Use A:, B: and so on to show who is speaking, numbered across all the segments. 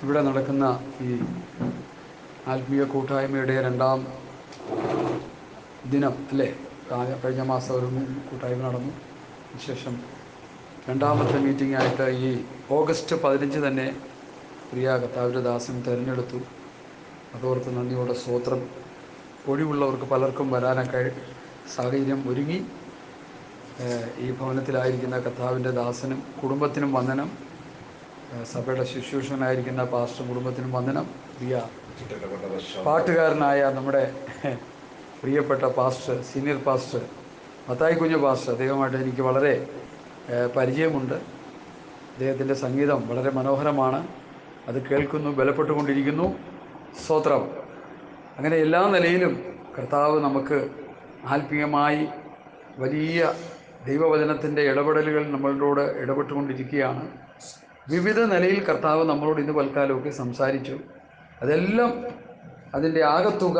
A: ഇവിടെ നടക്കുന്ന ഈ ആത്മീയ കൂട്ടായ്മയുടെ രണ്ടാം ദിനം അല്ലേ? കഴിഞ്ഞ മാസം ഒരു കൂട്ടായ്മ നടന്നു. ശേഷം രണ്ടാമത്തെ മീറ്റിംഗായിട്ട് ഈ ഓഗസ്റ്റ് 15 തന്നെ പ്രിയ കർത്താവിൻ്റെ ദാസൻ തിരഞ്ഞെടുത്തു. അതോർത്ത് നന്ദിയോടെ സ്തോത്രം. ഒഴിവുള്ളവർക്ക് പലർക്കും വരാനൊക്കെ സാഹചര്യം ഒരുങ്ങി. ഈ ഭവനത്തിലായിരിക്കുന്ന കർത്താവിൻ്റെ ദാസനും കുടുംബത്തിനും വന്ദനം. സഭയുടെ ശുശ്രൂഷകനായിരിക്കുന്ന പാസ്റ്റർ കുടുംബത്തിനും വന്ദനം. പ്രിയ പാട്ടുകാരനായ നമ്മുടെ പ്രിയപ്പെട്ട പാസ്റ്റർ, സീനിയർ പാസ്റ്റർ മത്തായി കുഞ്ഞ് പാസ്റ്റർ, അദ്ദേഹമായിട്ട് എനിക്ക് വളരെ പരിചയമുണ്ട്. അദ്ദേഹത്തിൻ്റെ സംഗീതം വളരെ മനോഹരമാണ്. അത് കേൾക്കുന്നു, ബലപ്പെട്ടുകൊണ്ടിരിക്കുന്നു. സ്തോത്രം. അങ്ങനെ എല്ലാ നിലയിലും കർത്താവ് നമുക്ക് ആത്മീയമായി വലിയ ദൈവവചനത്തിൻ്റെ ഇടപെടലുകൾ നമ്മളോട് ഇടപെട്ടുകൊണ്ടിരിക്കുകയാണ്. വിവിധ നിലയിൽ കർത്താവ് നമ്മളോട് ഇന്ന് പൽക്കാലമൊക്കെ സംസാരിച്ചു. അതെല്ലാം അതിൻ്റെ ആകത്തുക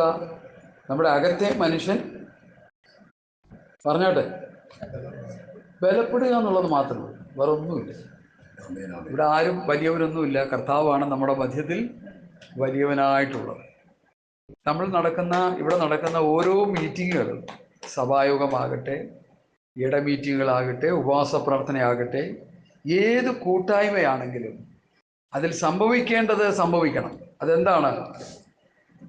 A: നമ്മുടെ അകത്തെ മനുഷ്യൻ പറഞ്ഞോട്ടെ ബലപ്പെടുക എന്നുള്ളത് മാത്രമേ, വേറെ ഒന്നുമില്ല. ഇവിടെ ആരും വലിയവരൊന്നുമില്ല. കർത്താവാണ് നമ്മുടെ മധ്യത്തിൽ വലിയവനായിട്ടുള്ളത്. ഇവിടെ നടക്കുന്ന ഓരോ മീറ്റിങ്ങുകളും, സഭായോഗമാകട്ടെ, ഇട മീറ്റിങ്ങുകളാകട്ടെ, ഉപവാസ പ്രാർത്ഥനയാകട്ടെ, ഏത് കൂട്ടായ്മയാണെങ്കിലും അതിൽ സംഭവിക്കേണ്ടത് സംഭവിക്കണം. അതെന്താണ്?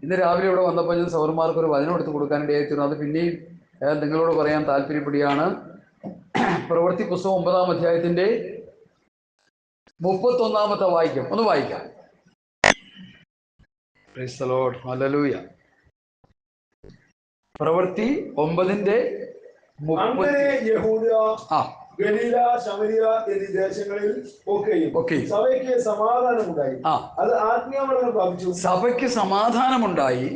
A: ഇന്ന് രാവിലെ ഇവിടെ വന്നപ്പോൾ ഞാൻ സൗരന്മാർക്ക് ഒരു വചനം എടുത്ത് കൊടുക്കാനിടയായിരുന്നു. അത് പിന്നെയും നിങ്ങളോട് പറയാൻ താല്പര്യപ്പെടുകയാണ്. പ്രവൃത്തി പുസ്തകം 9-ാം അധ്യായത്തിൻ്റെ 31-ാമത്തെ വാക്യം ഒന്ന് വായിക്കാം. Praise the Lord, hallelujah. പ്രവൃത്തി 9:30.
B: ഗലീല, ശമരിയ എന്നീ ദേശങ്ങളിൽ ഒക്കെയും സഭയ്ക്ക് സമാധാനമുണ്ടായി. അത് ആത്മീയവർദ്ധന പ്രാപിച്ചു.
A: സഭയ്ക്ക് സമാധാനമുണ്ടായി,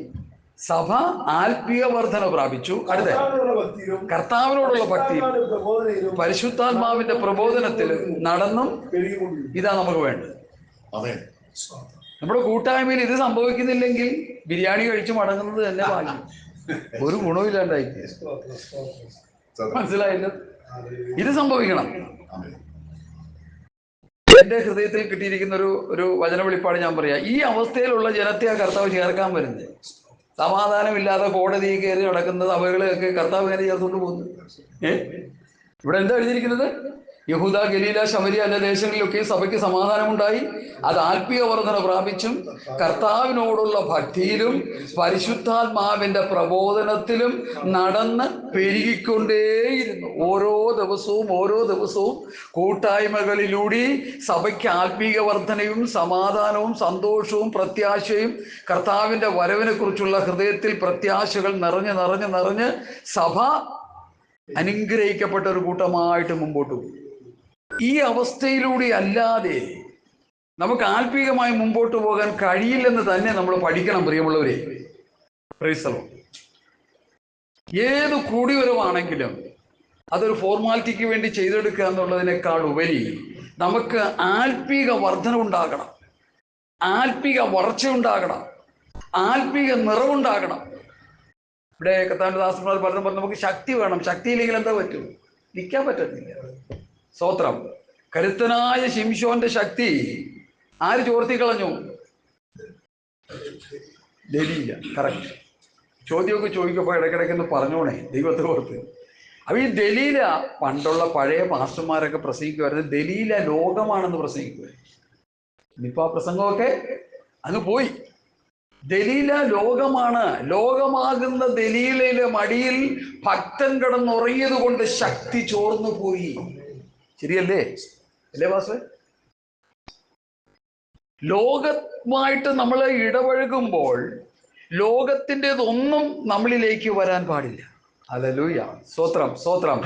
A: സഭ ആത്മീയ വർധന പ്രാപിച്ചു. അടുത്ത കർത്താവിനോടുള്ള ഭക്തിയും പരിശുദ്ധാത്മാവിന്റെ പ്രബോധനത്തിൽ നടന്നും. ഇതാ നമുക്ക് വേണ്ടത്. നമ്മുടെ കൂട്ടായ്മയിൽ ഇത് സംഭവിക്കുന്നില്ലെങ്കിൽ ബിരിയാണി കഴിച്ച് മടങ്ങുന്നത് തന്നെ ഭാഗ്യം. ഒരു ഗുണമില്ലാണ്ടായി. മനസ്സിലായില്ല? ഇത് സംഭവിക്കണം. എന്റെ ഹൃദയത്തിൽ കിട്ടിയിരിക്കുന്ന ഒരു വചന വെളിപ്പാട് ഞാൻ പറയാം. ഈ അവസ്ഥയിലുള്ള ജനത്തെ ആ കർത്താവ് ചേർക്കാൻ വരുന്നത്. സമാധാനമില്ലാതെ കോടതി കയറി നടക്കുന്ന സഭകളെയൊക്കെ കർത്താവ് ഇങ്ങനെ ചേർത്തുകൊണ്ട് പോകുന്നു. ഇവിടെ എന്താ എഴുതിയിരിക്കുന്നത്? യഹൂദ, ഗലീല, ശമരിയ എന്ന ദേശങ്ങളിലൊക്കെ സഭയ്ക്ക് സമാധാനമുണ്ടായി, അത് ആത്മീയ വർധന പ്രാപിച്ചും കർത്താവിനോടുള്ള ഭക്തിയിലും പരിശുദ്ധാത്മാവിന്റെ പ്രബോധനത്തിലും നടന്ന് പെരുകിക്കൊണ്ടേയിരുന്നു. ഓരോ ദിവസവും കൂട്ടായ്മകളിലൂടെ സഭയ്ക്ക് ആത്മീയ വർധനയും സമാധാനവും സന്തോഷവും പ്രത്യാശയും കർത്താവിന്റെ വരവിനെ കുറിച്ചുള്ള ഹൃദയത്തിൽ പ്രത്യാശകൾ നിറഞ്ഞ് സഭ അനുഗ്രഹിക്കപ്പെട്ട ഒരു കൂട്ടമായിട്ട് മുമ്പോട്ട് പോകും. ഈ അവസ്ഥയിലൂടെ അല്ലാതെ നമുക്ക് ആത്മീയമായി മുമ്പോട്ട് പോകാൻ കഴിയില്ലെന്ന് തന്നെ നമ്മൾ പഠിക്കണം. പ്രിയമുള്ളവരെ, പ്രൈസ് ദി ലോർഡ്. ഏത് കൂടിവരവാണെങ്കിലും അതൊരു ഫോർമാലിറ്റിക്ക് വേണ്ടി ചെയ്തെടുക്കുക എന്നുള്ളതിനേക്കാൾ ഉപരി നമുക്ക് ആത്മീക വർധന ഉണ്ടാകണം, ആത്മീക വളർച്ച ഉണ്ടാകണം, ആത്മീക നിറവുണ്ടാകണം. ഇവിടെ കർത്താവിന്റെ ദാസന്മാർ പലരും പറഞ്ഞു നമുക്ക് ശക്തി വേണം. ശക്തിയില്ലെങ്കിൽ എന്താ പറ്റും? നിൽക്കാൻ പറ്റത്തില്ല. സ്തോത്രം. കരുത്തനായ ശിംശോന്റെ ശക്തി ആര് ചോർത്തിക്കളഞ്ഞു? ദലീല. കറക്റ്റ്. ചോദ്യമൊക്കെ ചോദിക്കുമ്പോൾ ഇടയ്ക്കിടയ്ക്കൊന്ന് പറഞ്ഞോണേ, ദൈവത്തെ ഓർത്ത്. അപ്പൊ ഈ ദലീല പണ്ടുള്ള പഴയ പാസ്റ്റർമാരൊക്കെ പ്രസംഗിക്കുമായിരുന്നു. ദലീല ലോകമാണെന്ന് പ്രസംഗിക്കുമായിരുന്നു. ഇനിയിപ്പോൾ ആ പ്രസംഗമൊക്കെ അങ്ങ് പോയി. ദലീല ലോകമാണ്. ലോകമാകുന്ന ദലീലയിലെ മടിയിൽ ഭക്തൻ കിടന്നുറങ്ങിയത് കൊണ്ട് ശക്തി ചോർന്നു പോയി. ശരിയല്ലേ? അല്ലേ പാസ്റ്റർ? ലോകമായിട്ട് നമ്മൾ ഇടപഴകുമ്പോൾ ലോകത്തിൻ്റെതൊന്നും നമ്മളിലേക്ക് വരാൻ പാടില്ല. ഹല്ലേലൂയ. സ്തോത്രം.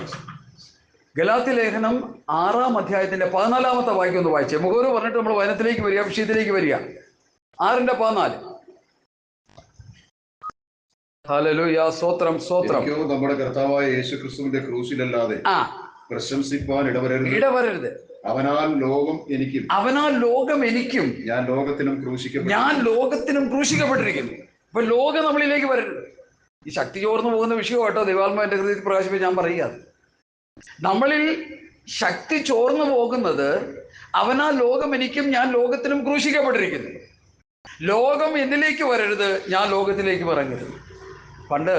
A: ഗലാത്യ ലേഖനം 6-ാം അധ്യായത്തിന്റെ 14-ാമത്തെ വാക്യം ഒന്ന് വായിച്ചേ. മുഖവര് പറഞ്ഞിട്ട് നമ്മൾ വചനത്തിലേക്ക് വരിക, വിഷയത്തിലേക്ക് വരിക. 6:14. ഹല്ലേലൂയ. സ്തോത്രം.
C: നമ്മുടെ കർത്താവായ യേശുക്രിസ്തുവിന്റെ ക്രൂശിലല്ലാതെ പ്രശംസിപ്പാൻ ഇടവരരുത്. അവനാൽ ലോകം എനിക്കും ഞാൻ ലോകത്തിനും ക്രൂശിക്കപ്പെട്ടിരിക്കുന്നു. അപ്പൊ ലോകം നമ്മളിലേക്ക് വരരുത്. ഈ ശക്തി ചോർന്നു പോകുന്ന വിഷയം കേട്ടോ. ദൈവാത്മാ എന്റെ ഹൃദയത്തിൽ പ്രകാശിപ്പിച്ച് ഞാൻ പറയുക. നമ്മളിൽ ശക്തി ചോർന്നു പോകുന്നത്
A: അവനാൽ ലോകം എനിക്കും ഞാൻ ലോകത്തിനും ക്രൂശിക്കപ്പെട്ടിരിക്കുന്നു. ലോകം എന്നിലേക്ക് വരരുത്, ഞാൻ ലോകത്തിലേക്ക് ഇറങ്ങരുത്. പണ്ട്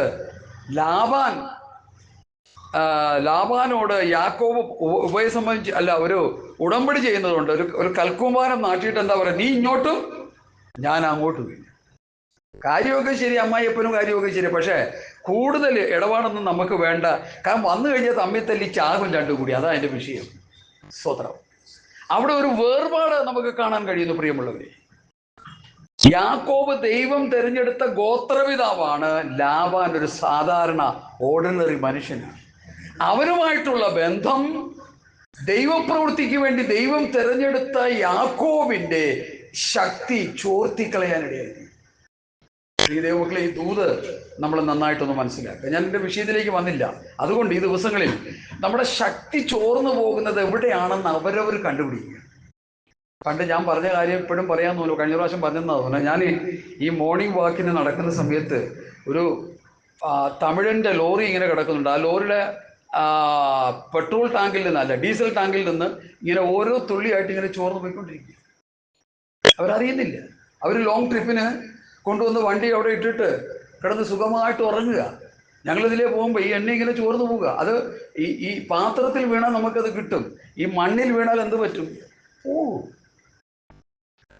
A: ലാബാനോട് യാക്കോബ് ഉഭയസംബന്ധിച്ച് ഒരു ഉടമ്പടി ചെയ്യുന്നതുകൊണ്ട് ഒരു കൽക്കുമാനം നാട്ടിയിട്ട് എന്താ പറയുക, നീ ഇങ്ങോട്ടും ഞാൻ അങ്ങോട്ടും. കാര്യമൊക്കെ ശരി, അമ്മായിയപ്പനും കാര്യമൊക്കെ ശരി, പക്ഷേ കൂടുതൽ ഇടപാടൊന്നും നമുക്ക് വേണ്ട. കാരണം വന്നു കഴിഞ്ഞാൽ തമ്മിൽ തല്ലി ചാകും രണ്ടും കൂടി. അതാ എൻ്റെ വിഷയം. സ്വത്രം അവിടെ ഒരു വേർപാട് നമുക്ക് കാണാൻ കഴിയുന്നു. പ്രിയമുള്ളവരെ, യാക്കോബ് ദൈവം തിരഞ്ഞെടുത്ത ഗോത്രപിതാവാണ്. ലാബാൻ ഒരു സാധാരണ ഓർഡിനറി മനുഷ്യനാണ്. അവനുമായിട്ടുള്ള ബന്ധം ദൈവപ്രവൃത്തിക്ക് വേണ്ടി ദൈവം തിരഞ്ഞെടുത്ത യാക്കോബിന്റെ ശക്തി ചോർത്തിക്കളയാനിടയായി. ഈ ദൈവമക്കളെ, ഈ ദൂത് നമ്മൾ നന്നായിട്ടൊന്ന് മനസ്സിലാക്കുക. ഞാൻ എൻ്റെ വിഷയത്തിലേക്ക് വന്നില്ല. അതുകൊണ്ട് ഈ ദിവസങ്ങളിൽ നമ്മുടെ ശക്തി ചോർന്നു പോകുന്നത് എവിടെയാണെന്ന് അവരവർ കണ്ടുപിടിക്കുക. പണ്ട് ഞാൻ പറഞ്ഞ കാര്യം ഇപ്പോഴും പറയാൻ തോന്നുന്നു. കഴിഞ്ഞ പ്രാവശ്യം പറഞ്ഞെന്നാ. ഞാൻ ഈ മോർണിംഗ് വാക്കിന് നടക്കുന്ന സമയത്ത് ഒരു തമിഴൻ്റെ ലോറി ഇങ്ങനെ കിടക്കുന്നുണ്ട്. ആ ലോറിയുടെ പെട്രോൾ ടാങ്കിൽ നിന്നല്ല, ഡീസൽ ടാങ്കിൽ നിന്ന് ഇങ്ങനെ ഓരോ തുള്ളിയായിട്ട് ഇങ്ങനെ ചോർന്ന് പോയിക്കൊണ്ടിരിക്കുക. അവരറിയുന്നില്ല. അവർ ലോങ് ട്രിപ്പിന് കൊണ്ടുവന്ന് വണ്ടി അവിടെ ഇട്ടിട്ട് കിടന്ന് സുഖമായിട്ട് ഉറങ്ങുക. ഞങ്ങളിതിലേ പോകുമ്പോൾ ഈ എണ്ണ ഇങ്ങനെ ചോർന്ന് പോവുക. അത് ഈ പാത്രത്തിൽ വീണാൽ നമുക്കത് കിട്ടും, ഈ മണ്ണിൽ വീണാൽ എന്ത് പറ്റും?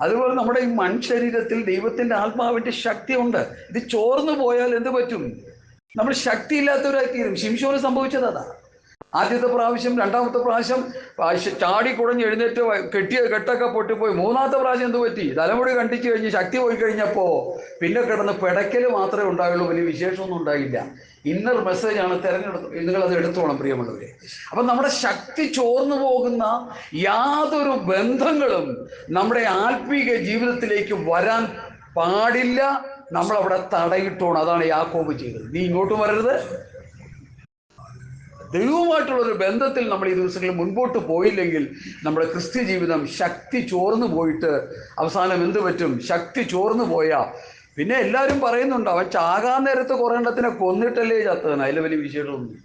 A: അതുപോലെ നമ്മുടെ ഈ മൺശരീരത്തിൽ ദൈവത്തിൻ്റെ ആത്മാവിൻ്റെ ശക്തിയുണ്ട്. ഇത് ചോർന്നു പോയാൽ എന്ത് പറ്റും? നമ്മൾ ശക്തിയില്ലാത്തവരായി തീരും. ശിംശോന് സംഭവിച്ചത് അതാ. ആദ്യത്തെ പ്രാവശ്യം, രണ്ടാമത്തെ പ്രാവശ്യം ചാടി കുടഞ്ഞ് എഴുന്നേറ്റ് കെട്ടിയ കെട്ടൊക്കെ പൊട്ടിപ്പോയി. മൂന്നാമത്തെ പ്രാവശ്യം എന്ത് പറ്റി? തലമുടി കണ്ടിച്ചു കഴിഞ്ഞ് ശക്തി പോയി കഴിഞ്ഞപ്പോൾ പിന്നെ കിടന്ന് പിടയ്ക്കൽ മാത്രമേ ഉണ്ടായുള്ളൂ, വലിയ വിശേഷമൊന്നും ഉണ്ടായില്ല. ഇന്നർ മെസ്സേജാണ് നിങ്ങളത് എടുത്തോണം പ്രിയമുള്ളവരെ. അപ്പം നമ്മുടെ ശക്തി ചോർന്നു പോകുന്ന യാതൊരു ബന്ധങ്ങളും നമ്മുടെ ആത്മീക ജീവിതത്തിലേക്ക് വരാൻ പാടില്ല. നമ്മളവിടെ തടയിട്ടോണം. അതാണ് യാക്കോബ് ചെയ്തത്. നീ ഇങ്ങോട്ടും വരരുത്. ദൈവവുമായിട്ടുള്ളൊരു ബന്ധത്തിൽ നമ്മൾ ഈ ദിവസങ്ങളിൽ മുൻപോട്ട് പോയില്ലെങ്കിൽ നമ്മുടെ ക്രിസ്ത്യ ജീവിതം ശക്തി ചോർന്നു പോയിട്ട് അവസാനം എന്ത് പറ്റും? ശക്തി ചോർന്നു പോയാൽ പിന്നെ എല്ലാവരും പറയുന്നുണ്ട്, അവൻ ചാകാൻ നേരത്ത് കുറേ എണ്ണത്തിനെ കൊന്നിട്ടല്ലേ ചത്തവൻ. അതിൽ വലിയ വിശേഷമൊന്നും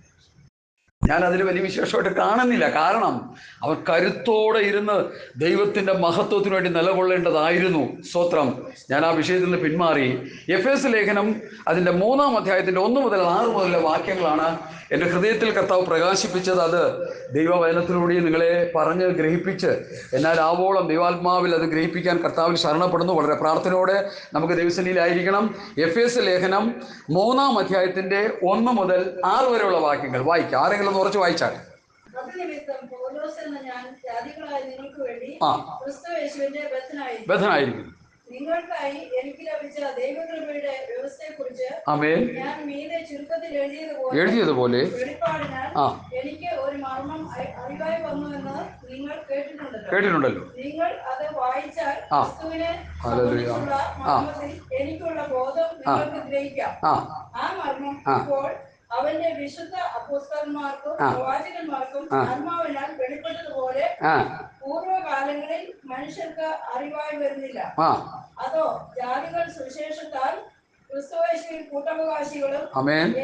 A: ഞാനതിൽ വലിയ വിശേഷമായിട്ട് കാണുന്നില്ല. കാരണം അവൻ കരുത്തോടെ ഇരുന്ന് ദൈവത്തിൻ്റെ മഹത്വത്തിനു വേണ്ടി നിലകൊള്ളേണ്ടതായിരുന്നു. സ്തോത്രം. ഞാൻ ആ വിഷയത്തിൽ നിന്ന് പിന്മാറി. എഫേസ് ലേഖനം അതിൻ്റെ 3-ാം അധ്യായത്തിൻ്റെ 1 മുതൽ 6 മുതലുള്ള വാക്യങ്ങളാണ് എൻ്റെ ഹൃദയത്തിൽ കർത്താവ് പ്രകാശിപ്പിച്ചത്. അത് ദൈവവചനത്തിലൂടെ നിങ്ങളെ പറഞ്ഞ് ഗ്രഹിപ്പിച്ച് എന്നാൽ ആവോളം ദൈവാത്മാവിൽ അത് ഗ്രഹിപ്പിക്കാൻ കർത്താവിൽ ശരണപ്പെടുന്നു. വളരെ പ്രാർത്ഥനയോടെ നമുക്ക് ദൈവസന്നിധിയിലായിരിക്കണം. എഫേസ് ലേഖനം 3-ാം അധ്യായത്തിൻ്റെ 1 മുതൽ 6 വരെയുള്ള വാക്യങ്ങൾ വായിക്കാം. ആരെങ്കിലും കുറച്ച് വായിച്ചാൽ. ബദ്ധനായിരിക്കും.
D: നിങ്ങൾക്കായി എനിക്ക് ലഭിച്ച ദൈവകൃപയുടെ വ്യവസ്ഥയെക്കുറിച്ച് ഞാൻ മീതെ ചുരുക്കത്തിൽ എഴുതിയതുപോലെ എനിക്ക് ഒരു മർമ്മം അറിവായി വന്നുവെന്ന് നിങ്ങൾ കേട്ടിട്ടുണ്ടല്ലോ. നിങ്ങൾ അത് വായിച്ചാൽ ക്രിസ്തുവിനെ സംബന്ധിച്ചുള്ള മർമ്മത്തിൽ എനിക്കുള്ള ബോധം നിങ്ങൾക്ക് ഗ്രഹിക്കാം. ആ മർമ്മം ഇപ്പോൾ അവന്റെ വിശുദ്ധ അപ്പോസ്തലന്മാർക്കും പ്രവാചകന്മാർക്കും ആത്മാവിനാൽ വെളിപ്പെട്ടതുപോലെ പൂർവ്വകാലങ്ങളിൽ മനുഷ്യർക്ക് അറിവായി വരുന്നില്ല. അതോ ജാതികൾ സുവിശേഷത്താൽ ക്രിസ്തുയേശുവിൽ കൂട്ടവകാശികളും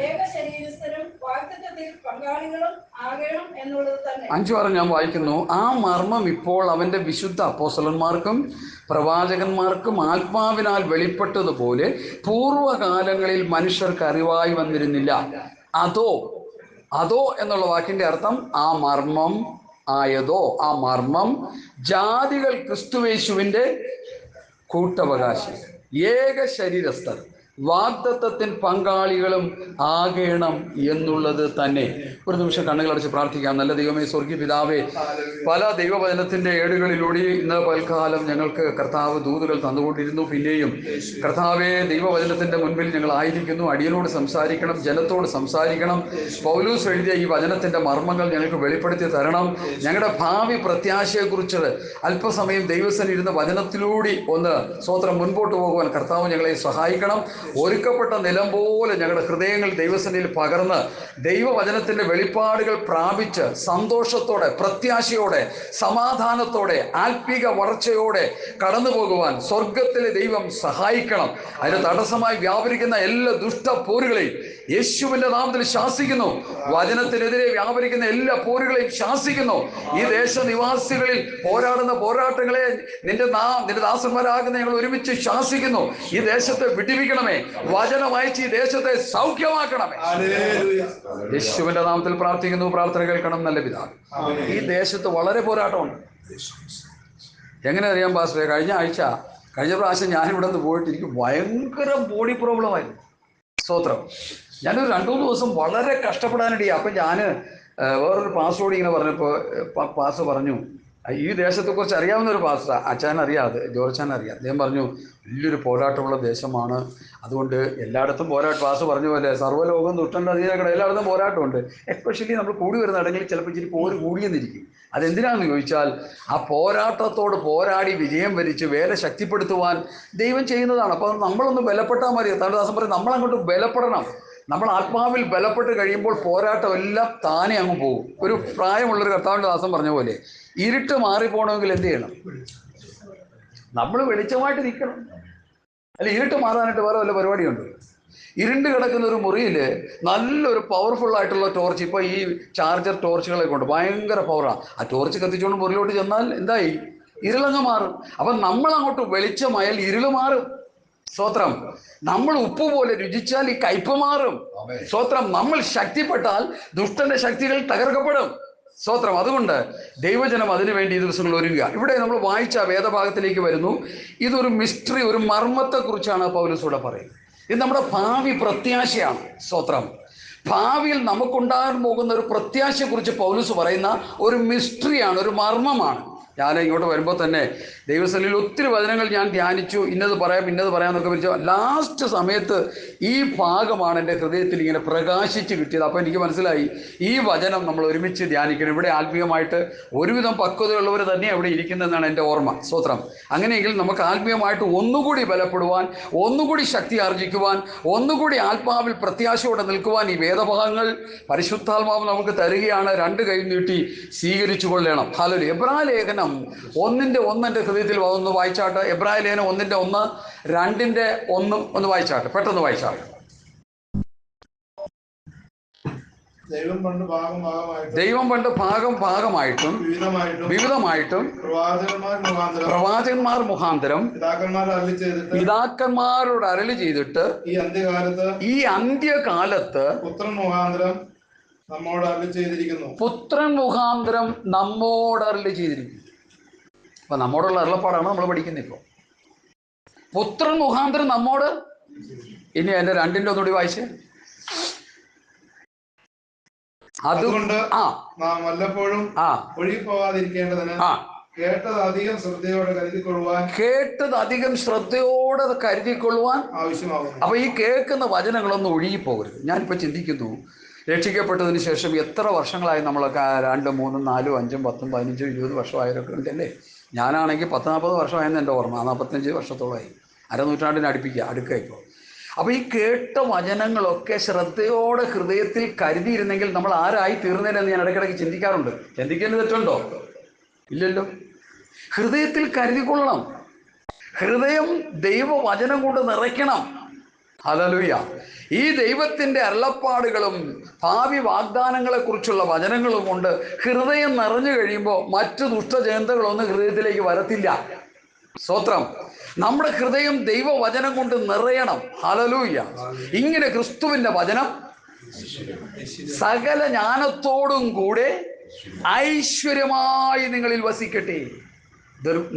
D: ഏക ശരീരസ്ഥരും വാഗ്ദത്തത്തിൽ പങ്കാളികളും ആകണം എന്നുള്ളത് തന്നെ.
A: 5 ഞാൻ വായിക്കുന്നു. ആ മർമ്മം ഇപ്പോൾ അവന്റെ വിശുദ്ധ അപ്പോസ്തലന്മാർക്കും പ്രവാചകന്മാർക്കും ആത്മാവിനാൽ വെളിപ്പെട്ടതുപോലെ പൂർവ്വകാലങ്ങളിൽ മനുഷ്യർക്ക് അറിവായി വന്നിരുന്നില്ല. അതോ എന്നുള്ള വാക്കിന്റെ അർത്ഥം ആ മർമ്മം ആയതോ, ആ മർമ്മം ജാതികൾ ക്രിസ്തുയേശുവിന്റെ കൂട്ടവകാശി, ഏക ശരീരസ്ഥർ, വാഗ്ദത്തത്തിൻ പങ്കാളികളും ആകണം എന്നുള്ളത് തന്നെ. ഒരു നിമിഷം കണ്ണുകളടച്ച് പ്രാർത്ഥിക്കാം. നല്ല ദൈവമേ, സ്വർഗീയ പിതാവേ, പല ദൈവവചനത്തിൻ്റെ ഏടുകളിലൂടെ ഇന്ന് പൽക്കാലം ഞങ്ങൾക്ക് കർത്താവ് ദൂതുകൾ തന്നുകൊണ്ടിരുന്നു. പിന്നെയും കർത്താവെ, ദൈവവചനത്തിൻ്റെ മുൻപിൽ ഞങ്ങൾ ആയിരിക്കുന്നു. അടിയനോട് സംസാരിക്കണം, ജനത്തോട് സംസാരിക്കണം. പൗലൂസ് എഴുതിയ ഈ വചനത്തിൻ്റെ മർമ്മങ്ങൾ ഞങ്ങൾക്ക് വെളിപ്പെടുത്തി തരണം. ഞങ്ങളുടെ ഭാവി പ്രത്യാശയെക്കുറിച്ച് അല്പസമയം ദൈവസന്നിധിയിൽ ഇരുന്ന വചനത്തിലൂടെ ഒന്ന് സ്തോത്രം മുൻപോട്ട് പോകുവാൻ കർത്താവ് ഞങ്ങളെ സഹായിക്കണം. ഒരുക്കപ്പെട്ട നിലം പോലെ ഞങ്ങളുടെ ഹൃദയങ്ങൾ ദൈവസന്നിധിയിൽ പകർന്ന് ദൈവവചനത്തിൻ്റെ വെളിപ്പാടുകൾ പ്രാപിച്ച് സന്തോഷത്തോടെ, പ്രത്യാശയോടെ, സമാധാനത്തോടെ, ആത്മീക വളർച്ചയോടെ കടന്നു പോകുവാൻ സ്വർഗത്തിലെ ദൈവം സഹായിക്കണം. അതിന് തടസ്സമായി വ്യാപരിക്കുന്ന എല്ലാ ദുഷ്ടപോരുകളെയും യേശുവിന്റെ നാമത്തിൽ ശാസിക്കുന്നു. വചനത്തിനെതിരെ വ്യാപരിക്കുന്ന എല്ലാ പോരുകളെയും ശാസിക്കുന്നു. ഈ ദേശനിവാസികളിൽ പോരാടുന്ന പോരാട്ടങ്ങളെ നിന്റെ ദാസന്മാരാകുന്ന ഞങ്ങൾ ഒരുമിച്ച് ശാസിക്കുന്നു. ഈ ദേശത്തെ വിടിവിക്കണമേ, വചനം അയച്ച് ഈ ദേശത്തെ സൗഖ്യമാക്കണമേ. യേശുവിന്റെ നാമത്തിൽ പ്രാർത്ഥിക്കുന്നു. പ്രാർത്ഥന കേൾക്കണം നല്ല പിതാവേ. ഈ ദേശത്ത് വളരെ പോരാട്ടമുണ്ട്. എങ്ങനെ അറിയാം പാസ്റ്ററെ? കഴിഞ്ഞ പ്രാവശ്യം ഞാനിവിടെ നിന്ന് പോയിട്ട് എനിക്ക് ഭയങ്കര ബോഡി പ്രോബ്ലം ആയിരുന്നു. സ്തോത്രം. ഞാനൊരു 2-3 ദിവസം വളരെ കഷ്ടപ്പെടാനിടയാ. അപ്പം ഞാൻ വേറൊരു പാസ്റ്ററോട് ഇങ്ങനെ പറഞ്ഞപ്പോൾ പാസ്റ്റർ പറഞ്ഞു, ഈ ദേശത്തെക്കുറിച്ച് അറിയാവുന്ന ഒരു പാസ്റ്റർ, അച്ഛനറിയാതെ ജോർജാനറിയാം. അദ്ദേഹം പറഞ്ഞു, വലിയൊരു പോരാട്ടമുള്ള ദേശമാണ്, അതുകൊണ്ട് എല്ലായിടത്തും പോരാട്ടം. പാസ്റ്റർ പറഞ്ഞ പോലെ സർവ്വലോകം ദുഷ്ടൻ്റെ അധീനക്കട എല്ലായിടത്തും പോരാട്ടമുണ്ട്. എസ്പെഷ്യലി നമ്മൾ കൂടി വരുന്ന ഇടങ്ങളിൽ ചിലപ്പോൾ ഇച്ചിരി പോര് കൂടിയെന്നിരിക്കും. അതെന്തിനാണെന്ന് ചോദിച്ചാൽ ആ പോരാട്ടത്തോട് പോരാടി വിജയം വരിച്ച് വേല ശക്തിപ്പെടുത്തുവാൻ ദൈവം ചെയ്യുന്നതാണ്. അപ്പോൾ നമ്മളൊന്ന് ബലപ്പെട്ടാൽ മതി. താഴ്ദാസം പറയും, നമ്മളങ്ങോട്ട് ബലപ്പെടണം. നമ്മൾ ആത്മാവിൽ ബലപ്പെട്ട് കഴിയുമ്പോൾ പോരാട്ടം എല്ലാം താനെ അങ്ങ് പോകും. ഒരു പ്രായമുള്ളൊരു കർത്താവിൻ്റെ ദാസൻ പറഞ്ഞ പോലെ ഇരുട്ട് മാറിപ്പോണമെങ്കിൽ എന്ത് ചെയ്യണം? നമ്മൾ വെളിച്ചമായിട്ട് നിൽക്കണം. അല്ല, ഇരുട്ട് മാറാനായിട്ട് വേറെ വല്ല പരിപാടിയുണ്ട്? ഇരുണ്ട് കിടക്കുന്ന ഒരു മുറിയിൽ നല്ലൊരു പവർഫുള്ളായിട്ടുള്ള ടോർച്ച്, ഇപ്പോൾ ഈ ചാർജർ ടോർച്ചുകളെ കൊണ്ട് ഭയങ്കര പവറാണ്. ആ ടോർച്ച് കത്തിച്ചുകൊണ്ട് മുറിയിലോട്ട് ചെന്നാൽ എന്തായി? ഇരുളങ്ങ് മാറും. അപ്പം നമ്മളങ്ങോട്ട് വെളിച്ചമായാൽ ഇരുള് മാറും. സ്തോത്രം. നമ്മൾ ഉപ്പ് പോലെ രുചിച്ചാൽ ഈ കയ്പ് മാറും. സ്തോത്രം. നമ്മൾ ശക്തിപ്പെട്ടാൽ ദുഷ്ടന്റെ ശക്തികൾ തകർക്കപ്പെടും. സ്തോത്രം. അതുകൊണ്ട് ദൈവജനം അതിനുവേണ്ടി ഈ ദിവസങ്ങൾ ഒരുങ്ങുക. ഇവിടെ നമ്മൾ വായിച്ച വേദഭാഗത്തിലേക്ക് വരുന്നു. ഇതൊരു മിസ്റ്ററി, ഒരു മർമ്മത്തെക്കുറിച്ചാണ് പൗലോസ് ഇവിടെ പറയുന്നത്. ഇത് നമ്മുടെ ഭാവി പ്രത്യാശയാണ്. സ്തോത്രം. ഭാവിയിൽ നമുക്കുണ്ടാകാൻ പോകുന്ന ഒരു പ്രത്യാശയെക്കുറിച്ച് പൗലോസ് പറയുന്ന ഒരു മിസ്റ്ററിയാണ്, ഒരു മർമ്മമാണ്. ഞാൻ ഇങ്ങോട്ട് വരുമ്പോൾ തന്നെ ദൈവസന്നിധിയിൽ ഒത്തിരി വചനങ്ങൾ ഞാൻ ധ്യാനിച്ചു. ഇന്നത് പറയാമെന്നൊക്കെ വിളിച്ചു. ലാസ്റ്റ് സമയത്ത് ഈ ഭാഗമാണ് എൻ്റെ ഹൃദയത്തിൽ ഇങ്ങനെ പ്രകാശിച്ച് കിട്ടിയത്. അപ്പോൾ എനിക്ക് മനസ്സിലായി, ഈ വചനം നമ്മൾ ഒരുമിച്ച് ധ്യാനിക്കണം. ഇവിടെ ആത്മീയമായിട്ട് ഒരുവിധം പക്വതയുള്ളവർ തന്നെയാണ് ഇവിടെ ഇരിക്കുന്നതെന്നാണ് എൻ്റെ ഓർമ്മ. സ്തോത്രം. അങ്ങനെയെങ്കിൽ നമുക്ക് ആത്മീയമായിട്ട് ഒന്നുകൂടി ബലപ്പെടുവാൻ, ഒന്നുകൂടി ശക്തി ആർജിക്കുവാൻ, ഒന്നുകൂടി ആത്മാവിൽ പ്രത്യാശയോടെ നിൽക്കുവാൻ ഈ വേദഭാഗങ്ങൾ പരിശുദ്ധാത്മാവ് നമുക്ക് തരികയാണ്. 2 കൈ നീട്ടി സ്വീകരിച്ചു കൊള്ളണം. ഹല്ലേലൂയ. എബ്രായ ലേഖനം 1:1 എൻ്റെ ഹൃദയത്തിൽ ഒന്ന് വായിച്ചാട്ട്. എബ്രായ ലേഖനം 1:1, 2:1 ഒന്ന് വായിച്ചാട്ട്. പെട്ടെന്ന് വായിച്ചാട്ട്. ദൈവം പണ്ട് ഭാഗമായിട്ടും വിവിധമായിട്ടും പ്രവാചകന്മാർ മുഖാന്തരം പിതാക്കന്മാരോട് അരുളി ചെയ്തിട്ട് ഈ അന്ത്യകാലത്ത് പുത്രൻ മുഖാന്തരം നമ്മോട് അരുളി ചെയ്തിരിക്കുന്നു. അപ്പൊ നമ്മോടുള്ള അരുളപ്പാടാണ് നമ്മൾ പഠിക്കുന്നത് ഇപ്പോൾ. പുത്രൻ മുഖാന്തരം നമ്മോട്. ഇനി അതിന്റെ 2 ഒന്നുകൂടി വായിച്ച്. അതുകൊണ്ട് നാം വല്ലപ്പോഴും ഒഴുകിപ്പോകാതിരിക്കേണ്ടതിന് കേട്ടത് അധികം ശ്രദ്ധയോടെ കരുതിക്കൊള്ളുവാൻ ആവശ്യമാകും. അപ്പൊ ഈ കേൾക്കുന്ന വചനങ്ങളൊന്നും ഒഴുകിപ്പോകരുത്. ഞാനിപ്പോൾ ചിന്തിക്കുന്നു, രക്ഷിക്കപ്പെട്ടതിന് ശേഷം എത്ര വർഷങ്ങളായി നമ്മളൊക്കെ 2, 3, 4, 5, 10, 15, 20 വർഷമായവരൊക്കെ ഉണ്ടല്ലേ. ഞാനാണെങ്കിൽ 10-40 വർഷമായെന്ന് എൻ്റെ ഓർമ്മ. 45 വർഷത്തോളമായി. അരനൂറ്റാണ്ടിന് അടുക്കുക ഇപ്പോൾ. അപ്പോൾ ഈ കേട്ട വചനങ്ങളൊക്കെ ശ്രദ്ധയോടെ ഹൃദയത്തിൽ കരുതിയിരുന്നെങ്കിൽ നമ്മൾ ആരായി തീർന്നേനെന്ന് ഞാൻ ഇടയ്ക്കിടയ്ക്ക് ചിന്തിക്കാറുണ്ട്. ചിന്തിക്കേണ്ടത് തെറ്റുണ്ടോ? ഇല്ലല്ലോ. ഹൃദയത്തിൽ കരുതിക്കൊള്ളണം. ഹൃദയം ദൈവവചനം കൊണ്ട് നിറയ്ക്കണം. ഹല്ലേലൂയ. ഈ ദൈവത്തിൻ്റെ അരുളപ്പാടുകളും ഭാവി വാഗ്ദാനങ്ങളെക്കുറിച്ചുള്ള വചനങ്ങളും കൊണ്ട് ഹൃദയം നിറഞ്ഞു കഴിയുമ്പോൾ മറ്റു ദുഷ്ടചിന്തകളൊന്നും ഹൃദയത്തിലേക്ക് വരത്തില്ല. സ്തോത്രം. നമ്മുടെ ഹൃദയം ദൈവവചനം കൊണ്ട് നിറയണം. ഹല്ലേലൂയ. ഇങ്ങനെ ക്രിസ്തുവിൻ്റെ വചനം സകല ജ്ഞാനത്തോടും കൂടെ ഐശ്വര്യമായി നിങ്ങളിൽ വസിക്കട്ടെ.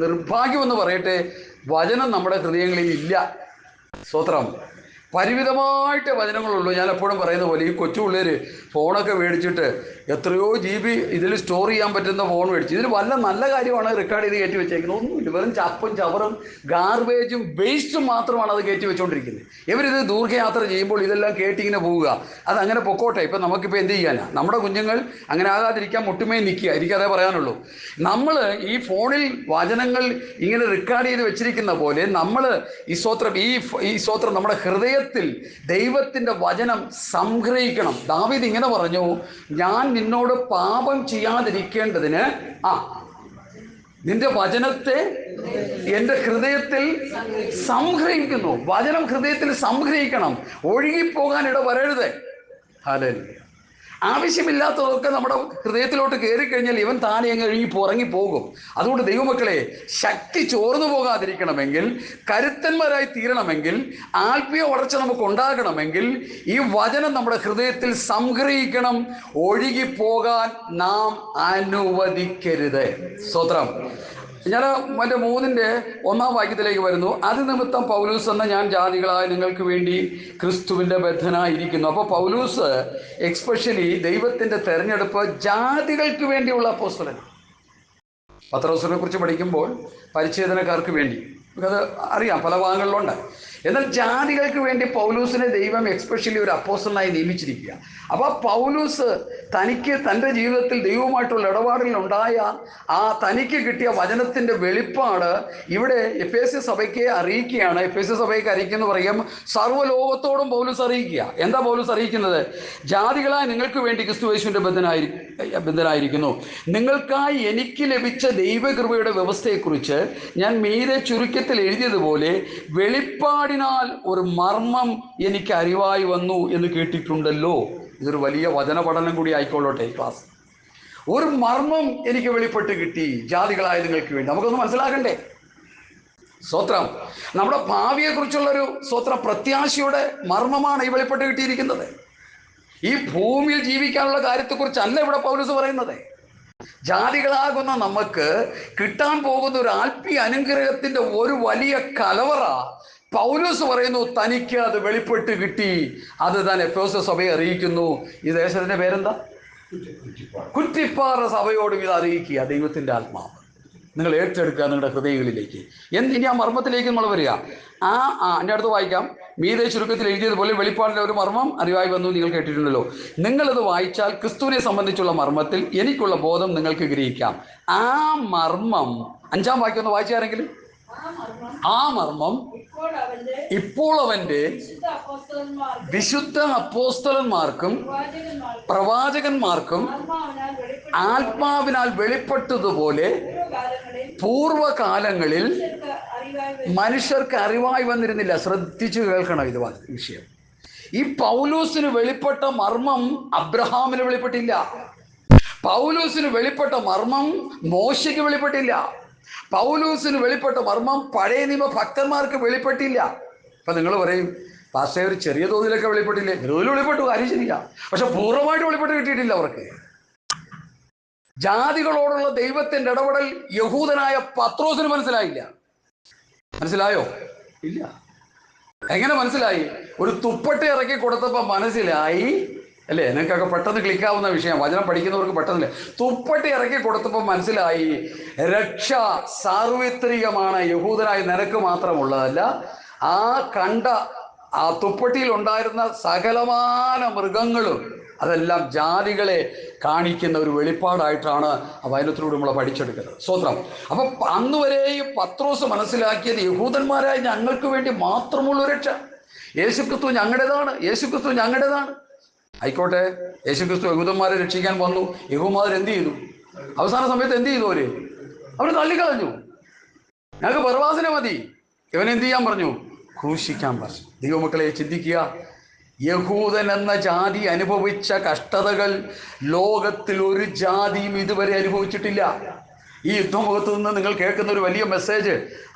A: നിർഭാഗ്യമെന്ന് പറയട്ടെ, വചനം നമ്മുടെ ഹൃദയങ്ങളിൽ ഇല്ല. സ്തോത്രം. പരിമിതമായിട്ട് വചനങ്ങളുള്ളൂ. ഞാൻ എപ്പോഴും പറയുന്ന പോലെ ഈ കൊച്ചു പിള്ളേർ ഫോണൊക്കെ മേടിച്ചിട്ട് എത്രയോ GB ഇതിൽ സ്റ്റോർ ചെയ്യാൻ പറ്റുന്ന ഫോൺ മേടിച്ചു. ഇതിൽ വല്ല നല്ല കാര്യമാണ് റെക്കോർഡ് ചെയ്ത് കയറ്റി വെച്ചേക്കുന്നത്? ഒന്നുമില്ല. വെറും ചപ്പും ചവറും ഗാർബേജും വേസ്റ്റും മാത്രമാണ് അത് കയറ്റി വെച്ചുകൊണ്ടിരിക്കുന്നത്. ഇവരിത് ദീർഘയാത്ര ചെയ്യുമ്പോൾ ഇതെല്ലാം കേട്ടിങ്ങനെ പോവുക. അതങ്ങനെ പൊക്കോട്ടെ. ഇപ്പം നമുക്കിപ്പോൾ എന്ത് ചെയ്യാനാണ്? നമ്മുടെ കുഞ്ഞുങ്ങൾ അങ്ങനെ ആകാതിരിക്കാൻ മുട്ടുമേ നിൽക്കുക. എനിക്കതേ പറയാനുള്ളൂ. നമ്മൾ ഈ ഫോണിൽ വചനങ്ങൾ ഇങ്ങനെ റെക്കോർഡ് ചെയ്ത് വെച്ചിരിക്കുന്ന പോലെ നമ്മൾ ഈ സ്തോത്രം നമ്മുടെ ഹൃദയത്തിൽ ഹൃദയത്തിൽ ദൈവത്തിൻ്റെ വചനം സംഗ്രഹിക്കണം. ദാവീദ് ഇങ്ങനെ പറഞ്ഞു, ഞാൻ നിന്നോട് പാപം ചെയ്യാതിരിക്കേണ്ടതിന് നിന്റെ വചനത്തെ എൻ്റെ ഹൃദയത്തിൽ സംഗ്രഹിക്കുന്നു. വചനം ഹൃദയത്തിൽ സംഗ്രഹിക്കണം, ഒഴുകിപ്പോകാൻ ഇടവരരുത്. ഹല്ലേലൂയ. ആവശ്യമില്ലാത്തതൊക്കെ നമ്മുടെ ഹൃദയത്തിലോട്ട് കയറിക്കഴിഞ്ഞാൽ ഇവൻ താനെ അങ്ങ് ഇറങ്ങിപ്പോകും. അതുകൊണ്ട് ദൈവമക്കളെ, ശക്തി ചോർന്നു പോകാതിരിക്കണമെങ്കിൽ, കരുത്തന്മാരായി തീരണമെങ്കിൽ, ആത്മീയ വളർച്ച നമുക്ക് ഉണ്ടാകണമെങ്കിൽ ഈ വചനം നമ്മുടെ ഹൃദയത്തിൽ സംഗ്രഹിക്കണം. ഒഴുകിപ്പോകാൻ നാം അനുവദിക്കരുത്. സ്തോത്രം. ഞാൻ മറ്റേ 3:1 വാക്യത്തിലേക്ക് വരുന്നു. അത് നിമിത്തം പൗലൂസ് എന്ന ഞാൻ ജാതികളായ നിങ്ങൾക്ക് വേണ്ടി ക്രിസ്തുവിൻ്റെ ബദ്ധനായിരിക്കുന്നു. അപ്പോൾ പൗലൂസ് എക്സ്പെഷ്യലി ദൈവത്തിൻ്റെ തെരഞ്ഞെടുപ്പ് ജാതികൾക്ക് വേണ്ടിയുള്ള അപ്പോസ്തലനാണ്. പത്രോസിനെ കുറിച്ച് പഠിക്കുമ്പോൾ പരിച്ഛേദനക്കാർക്ക് വേണ്ടി, അത് അറിയാം, പല ഭാഗങ്ങളിലുണ്ട്. എന്നാൽ ജാതികൾക്ക് വേണ്ടി പൗലൂസിനെ ദൈവം എക്സ്പെഷ്യലി ഒരു അപ്പോസ്തലനായി നിയമിച്ചിരിക്കുക. അപ്പോൾ പൗലൂസ് തനിക്ക് തൻ്റെ ജീവിതത്തിൽ ദൈവവുമായിട്ടുള്ള ഇടപാടിലുണ്ടായ തനിക്ക് കിട്ടിയ വചനത്തിൻ്റെ വെളിപ്പാട് ഇവിടെ എഫേസ്യ സഭയ്ക്ക് അറിയിക്കുകയാണ്. എഫേസ്യ സഭയ്ക്ക് അറിയിക്കുന്നു പറയും, സർവ്വലോകത്തോടും പൗലൂസ് അറിയിക്കുക. എന്താ പൗലൂസ് അറിയിക്കുന്നത്? ജാതികളായി നിങ്ങൾക്ക് വേണ്ടി ക്രിസ്തുയേശുവിൻ്റെ ബദ്ധനായിരിക്കുന്നു. നിങ്ങൾക്കായി എനിക്ക് ലഭിച്ച ദൈവകൃപയുടെ വ്യവസ്ഥയെക്കുറിച്ച് ഞാൻ മീതെ ചുരുക്കത്തിൽ എഴുതിയതുപോലെ വെളിപ്പാടിനാൽ ഒരു മർമ്മം എനിക്ക് അറിവായി വന്നു എന്ന് കേട്ടിട്ടുണ്ടല്ലോ. ഇതൊരു വലിയ വചന പഠനം കൂടി ആയിക്കൊള്ളട്ടെ ക്ലാസ്. ഒരു മർമ്മം എനിക്ക് വെളിപ്പെട്ട് കിട്ടി, ജാതികളായ നിങ്ങൾക്ക് വേണ്ടി. നമുക്കൊന്ന് മനസ്സിലാക്കണ്ടേ? സ്തോത്രം. നമ്മുടെ ഭാവിയെക്കുറിച്ചുള്ളൊരു സ്തോത്ര പ്രത്യാശയുടെ മർമ്മമാണ് ഈ വെളിപ്പെട്ട് കിട്ടിയിരിക്കുന്നത്. ഈ ഭൂമിയിൽ ജീവിക്കാനുള്ള കാര്യത്തെക്കുറിച്ചല്ല ഇവിടെ പൗലോസ് പറയുന്നത്. ജാതികളാകുന്ന നമുക്ക് കിട്ടാൻ പോകുന്ന ഒരു ആത്മീയ അനുഗ്രഹത്തിൻ്റെ ഒരു വലിയ കലവറ പൗലോസ് പറയുന്നു, തനിക്ക് അത് വെളിപ്പെട്ട് കിട്ടി. അത് താൻ എഫേസ്യ സഭയെ അറിയിക്കുന്നു. ഈ ദേശത്തിൻ്റെ പേരെന്താ? കുറ്റിപ്പാറ സഭയോടും ഇത് അറിയിക്കുക. ദൈവത്തിൻ്റെ ആത്മാവ് നിങ്ങൾ ഏറ്റെടുക്കുക നിങ്ങളുടെ ഹൃദയങ്ങളിലേക്ക്. ഇനി ആ മർമ്മത്തിലേക്ക് നമ്മൾ വരിക. എൻ്റെ അടുത്ത് വായിക്കാം. മീതെ ചുരുക്കത്തിൽ എഴുതിയതുപോലെ വെളിപ്പാടിൻ്റെ ഒരു മർമ്മം അറിവായി വന്നു നിങ്ങൾ കേട്ടിട്ടുണ്ടല്ലോ. നിങ്ങളിത് വായിച്ചാൽ ക്രിസ്തുവിനെ സംബന്ധിച്ചുള്ള മർമ്മത്തിൽ എനിക്കുള്ള ബോധം നിങ്ങൾക്ക് ഗ്രഹിക്കാം. ആ മർമ്മം 5-ാം വാക്യം ഒന്ന് വായിച്ചാരെങ്കിലും. ആ മർമ്മം ഇപ്പോൾ അവൻ്റെ വിശുദ്ധ അപ്പോസ്തലന്മാർക്കും പ്രവാചകന്മാർക്കും ആത്മാവിനാൽ വെളിപ്പെട്ടതുപോലെ പൂർവകാലങ്ങളിൽ മനുഷ്യർക്ക് അറിവായി വന്നിരുന്നില്ല. ശ്രദ്ധിച്ചു കേൾക്കണം ഇത് വിഷയം. ഈ പൗലോസിന് വെളിപ്പെട്ട മർമ്മം അബ്രഹാമിന് വെളിപ്പെട്ടില്ല. പൗലോസിന് വെളിപ്പെട്ട മർമ്മം മോശയ്ക്ക് വെളിപ്പെട്ടില്ല. പൗലോസിന് വെളിപ്പെട്ട മർമ്മം പഴയ നിയമ ഭക്തന്മാർക്ക് വെളിപ്പെട്ടില്ല. അപ്പം നിങ്ങൾ പറയും, പാസ്റ്റേ ഒരു ചെറിയ തോതിലൊക്കെ വെളിപ്പെട്ടില്ലേ? തോതിൽ വെളിപ്പെട്ടു, കാര്യം ശരിയാ. പക്ഷെ പൂർണ്ണമായിട്ട് വെളിപ്പെട്ട് കിട്ടിയിട്ടില്ല അവർക്ക്. ജാതികളോടുള്ള ദൈവത്തിൻ്റെ ഇടപെടൽ യഹൂദനായ പത്രോസിന് മനസ്സിലായില്ല. മനസ്സിലായോ? ഇല്ല. എങ്ങനെ മനസ്സിലായി? ഒരു തുപ്പട്ടി ഇറക്കി കൊടുത്തപ്പോൾ മനസ്സിലായി അല്ലേ? നിങ്ങൾക്കൊക്കെ പെട്ടെന്ന് ക്ലിക്കാവുന്ന വിഷയം, വചനം പഠിക്കുന്നവർക്ക് പെട്ടെന്നില്ലേ. തുപ്പട്ടി ഇറക്കി കൊടുത്തപ്പോൾ മനസ്സിലായി, രക്ഷ സാർവത്രികമാണ്, യഹൂദനായ നിനക്ക് മാത്രമുള്ളതല്ല. ആ കണ്ട ആ തുപ്പട്ടിയിൽ ഉണ്ടായിരുന്ന സകലമാന മൃഗങ്ങളും അതെല്ലാം ജാതികളെ കാണിക്കുന്ന ഒരു വെളിപ്പാടായിട്ടാണ് ആ വചനത്തിലൂടെ നമ്മൾ പഠിച്ചെടുക്കുന്നത്. സ്തോത്രം. അപ്പം അന്ന് വരെയും പത്രോസ് മനസ്സിലാക്കിയത് യഹൂദന്മാരായ ഞങ്ങൾക്ക് വേണ്ടി മാത്രമുള്ള രക്ഷ. യേശുക്രിസ്തു ഞങ്ങളുടേതാണ്, യേശുക്രിസ്തു ഞങ്ങളുടേതാണ്. ആയിക്കോട്ടെ, യേശുക്രിസ്തു യഹൂദന്മാരെ രക്ഷിക്കാൻ വന്നു. യഹൂദന്മാർ എന്ത് ചെയ്തു? അവസാന സമയത്ത് എന്ത് ചെയ്തു? അവർ തള്ളിക്കളഞ്ഞു. ഞങ്ങൾക്ക് ബർവാസിനെ മതി. ഇവനെന്ത് ചെയ്യാൻ പറഞ്ഞു? ക്രൂശിക്കാൻ പറഞ്ഞു. ദൈവമക്കളെ ചിന്തിക്കുക. യഹൂദൻ എന്ന ജാതി അനുഭവിച്ച കഷ്ടതകൾ ലോകത്തിൽ ഒരു ജാതിയും ഇതുവരെ അനുഭവിച്ചിട്ടില്ല. ഈ യുദ്ധമുഖത്ത് നിന്ന് നിങ്ങൾ കേൾക്കുന്ന ഒരു വലിയ മെസ്സേജ്,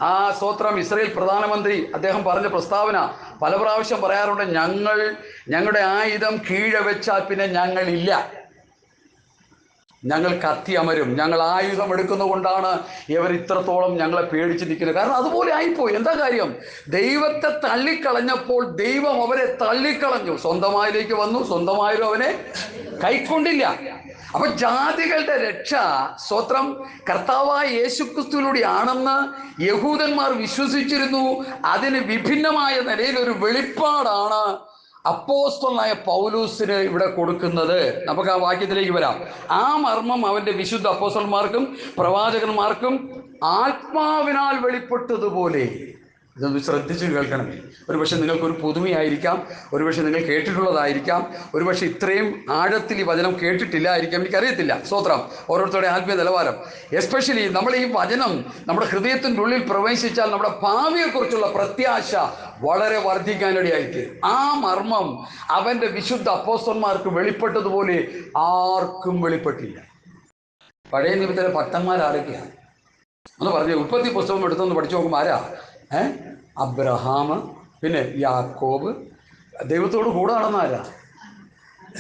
A: ആ സ്തോത്രം, ഇസ്രായേൽ പ്രധാനമന്ത്രി അദ്ദേഹം പറഞ്ഞ പ്രസ്താവന പല പ്രാവശ്യം പറയാറുണ്ട്, ഞങ്ങളുടെ ആയുധം കീഴെ വെച്ചാൽ പിന്നെ ഞങ്ങളില്ല, ഞങ്ങൾ കത്തി അമരും, ഞങ്ങൾ ആയുധം എടുക്കുന്നത് കൊണ്ടാണ് ഇവർ ഇത്രത്തോളം ഞങ്ങളെ പേടിച്ച് നിൽക്കുന്നത്. കാരണം അതുപോലെ ആയിപ്പോയി. എന്താ കാര്യം? ദൈവത്തെ തള്ളിക്കളഞ്ഞപ്പോൾ ദൈവം അവരെ തള്ളിക്കളഞ്ഞു. സ്വന്തമായിലേക്ക് വന്നു, സ്വന്തമായാലും അവനെ കൈക്കൊണ്ടില്ല. അപ്പൊ ജാതികളുടെ രക്ഷ സ്തോത്രം കർത്താവായ യേശുക്രിസ്തുവിലൂടെയാണെന്ന് യഹൂദന്മാർ വിശ്വസിച്ചിരുന്നു. അതിന് വിഭിന്നമായ നിലയിൽ ഒരു വെളിപ്പാടാണ് അപ്പോസ്തലനായ പൗലോസിന് ഇവിടെ കൊടുക്കുന്നത്. നമുക്ക് ആ വാക്യത്തിലേക്ക് വരാം. ആ മർമ്മം അവൻ്റെ വിശുദ്ധ അപ്പോസ്തലന്മാർക്കും പ്രവാചകന്മാർക്കും ആത്മാവിനാൽ വെളിപ്പെട്ടതുപോലെ. ഇതൊന്ന് ശ്രദ്ധിച്ച് കേൾക്കണമേ. ഒരുപക്ഷെ നിങ്ങൾക്കൊരു പുതുമയായിരിക്കാം, ഒരുപക്ഷെ നിങ്ങൾ കേട്ടിട്ടുള്ളതായിരിക്കാം, ഒരുപക്ഷെ ഇത്രയും ആഴത്തിൽ ഈ വചനം കേട്ടിട്ടില്ലായിരിക്കാം, എനിക്കറിയത്തില്ല. സ്തോത്രം. ഓരോരുത്തരുടെ ആത്മീയ നിലവാരം. എസ്പെഷ്യലി നമ്മൾ ഈ വചനം നമ്മുടെ ഹൃദയത്തിൻ്റെ ഉള്ളിൽ പ്രവേശിച്ചാൽ നമ്മുടെ ഭാവിയെക്കുറിച്ചുള്ള പ്രത്യാശ വളരെ വർദ്ധിക്കാനിടയായിരിക്കും. ആ മർമ്മം അവൻ്റെ വിശുദ്ധ അപ്പോസ്തലന്മാർക്ക് വെളിപ്പെട്ടതുപോലെ ആർക്കും വെളിപ്പെട്ടില്ല. പഴയ നിയമത്തിലെ ഭക്തന്മാരാരൊക്കെയാണ് ഒന്ന് പറഞ്ഞു. ഉൽപ്പത്തി പുസ്തകം എടുത്തൊന്ന് പഠിച്ചു നോക്കുമ്പോൾ ആരാ? അബ്രഹാം, പിന്നെ യാക്കോബ്, ദൈവത്തോട് കൂടെ നടന്ന ആരാ?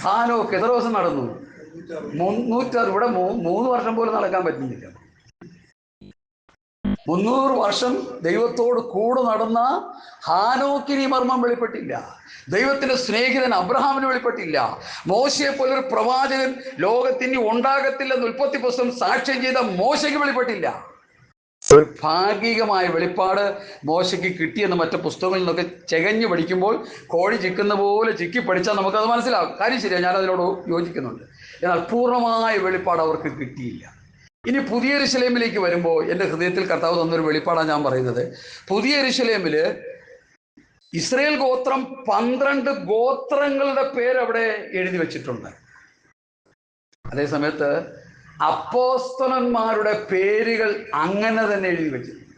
A: ഹാനോക്ക് എത്ര ദിവസം നടന്നു? 360. ഇവിടെ 3 വർഷം പോലും നടക്കാൻ പറ്റുന്നില്ല. 300 വർഷം ദൈവത്തോട് കൂടെ നടന്ന ഹാനോക്കിന് ഈ മർമ്മം വെളിപ്പെട്ടില്ല. ദൈവത്തിന്റെ സ്നേഹിതൻ അബ്രഹാമിന് വെളിപ്പെട്ടില്ല. മോശയെ പോലൊരു പ്രവാചകൻ ലോകത്തിന് ഉണ്ടാകത്തില്ലെന്ന് ഉൽപ്പത്തി പുസ്തകം സാക്ഷ്യം ചെയ്ത മോശയ്ക്ക് വെളിപ്പെട്ടില്ല. ഒരു ഭാഗികമായ വെളിപ്പാട് മോശയ്ക്ക് കിട്ടിയെന്ന് മറ്റു പുസ്തകങ്ങളിൽ നിന്നൊക്കെ ചെകഞ്ഞ് പഠിക്കുമ്പോൾ കോഴി ചിക്കുന്ന പോലെ ചിക്കി പഠിച്ചാൽ നമുക്കത് മനസ്സിലാകും. കാര്യം ശരിയാണ്, ഞാനതിനോട് യോജിക്കുന്നുണ്ട്. എന്നാൽ പൂർണ്ണമായ വെളിപ്പാട് അവർക്ക് കിട്ടിയില്ല. ഇനി പുതിയ യെരൂശലേമിലേക്ക് വരുമ്പോൾ എൻ്റെ ഹൃദയത്തിൽ കർത്താവ് തന്നൊരു വെളിപ്പാടാണ് ഞാൻ പറയുന്നത്. പുതിയ യെരൂശലേമിൽ ഇസ്രായേൽ ഗോത്രം 12 ഗോത്രങ്ങളുടെ പേരവിടെ എഴുതി വച്ചിട്ടുണ്ട്. അതേസമയത്ത് അപ്പോസ്തലന്മാരുടെ പേരുകൾ അങ്ങനെ തന്നെ എഴുതി വെച്ചിട്ടുണ്ട്.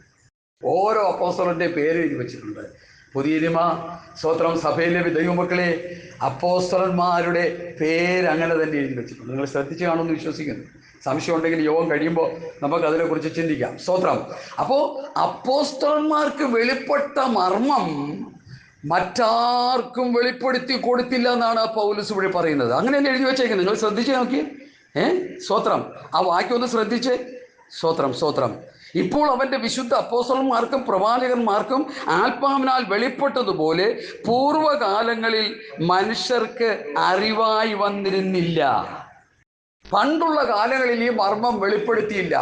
A: ഓരോ അപ്പോസ്തലന്റെ പേര് എഴുതി വെച്ചിട്ടുണ്ട്. പുതിയ നിയമ സ്തോത്രം സഭയിലെ ദൈവമക്കളെ, അപ്പോസ്തലന്മാരുടെ പേര് അങ്ങനെ തന്നെ എഴുതി വെച്ചിട്ടുണ്ട്. നിങ്ങൾ ശ്രദ്ധിച്ച് കാണുമെന്ന് വിശ്വസിക്കുന്നു. സംശയം ഉണ്ടെങ്കിൽ യോഗം കഴിയുമ്പോൾ നമുക്ക് അതിനെക്കുറിച്ച് ചിന്തിക്കാം. സ്തോത്രം. അപ്പോൾ അപ്പോസ്തലന്മാർക്ക് വെളിപ്പെട്ട മർമ്മം മറ്റാർക്കും വെളിപ്പെടുത്തി കൊടുത്തില്ല എന്നാണ് പൗലോസ് ഇവിടെ പറയുന്നത്. അങ്ങനെയല്ലേ എഴുതി വെച്ചേക്കുന്നത്. നിങ്ങൾ ശ്രദ്ധിച്ച് നോക്കി. സ്തോത്രം. ആ വാക്യം ഒന്ന് ശ്രദ്ധിച്ച്. സ്തോത്രം, സ്തോത്രം. ഇപ്പോൾ അവൻ്റെ വിശുദ്ധ അപ്പോസ്തലന്മാർക്കും പ്രവാചകന്മാർക്കും ആത്മാവിനാൽ വെളിപ്പെട്ടതുപോലെ പൂർവകാലങ്ങളിൽ മനുഷ്യർക്ക് അറിവായി വന്നിരുന്നില്ല. പണ്ടുള്ള കാലങ്ങളിൽ ഈ മർമ്മം വെളിപ്പെടുത്തിയില്ല.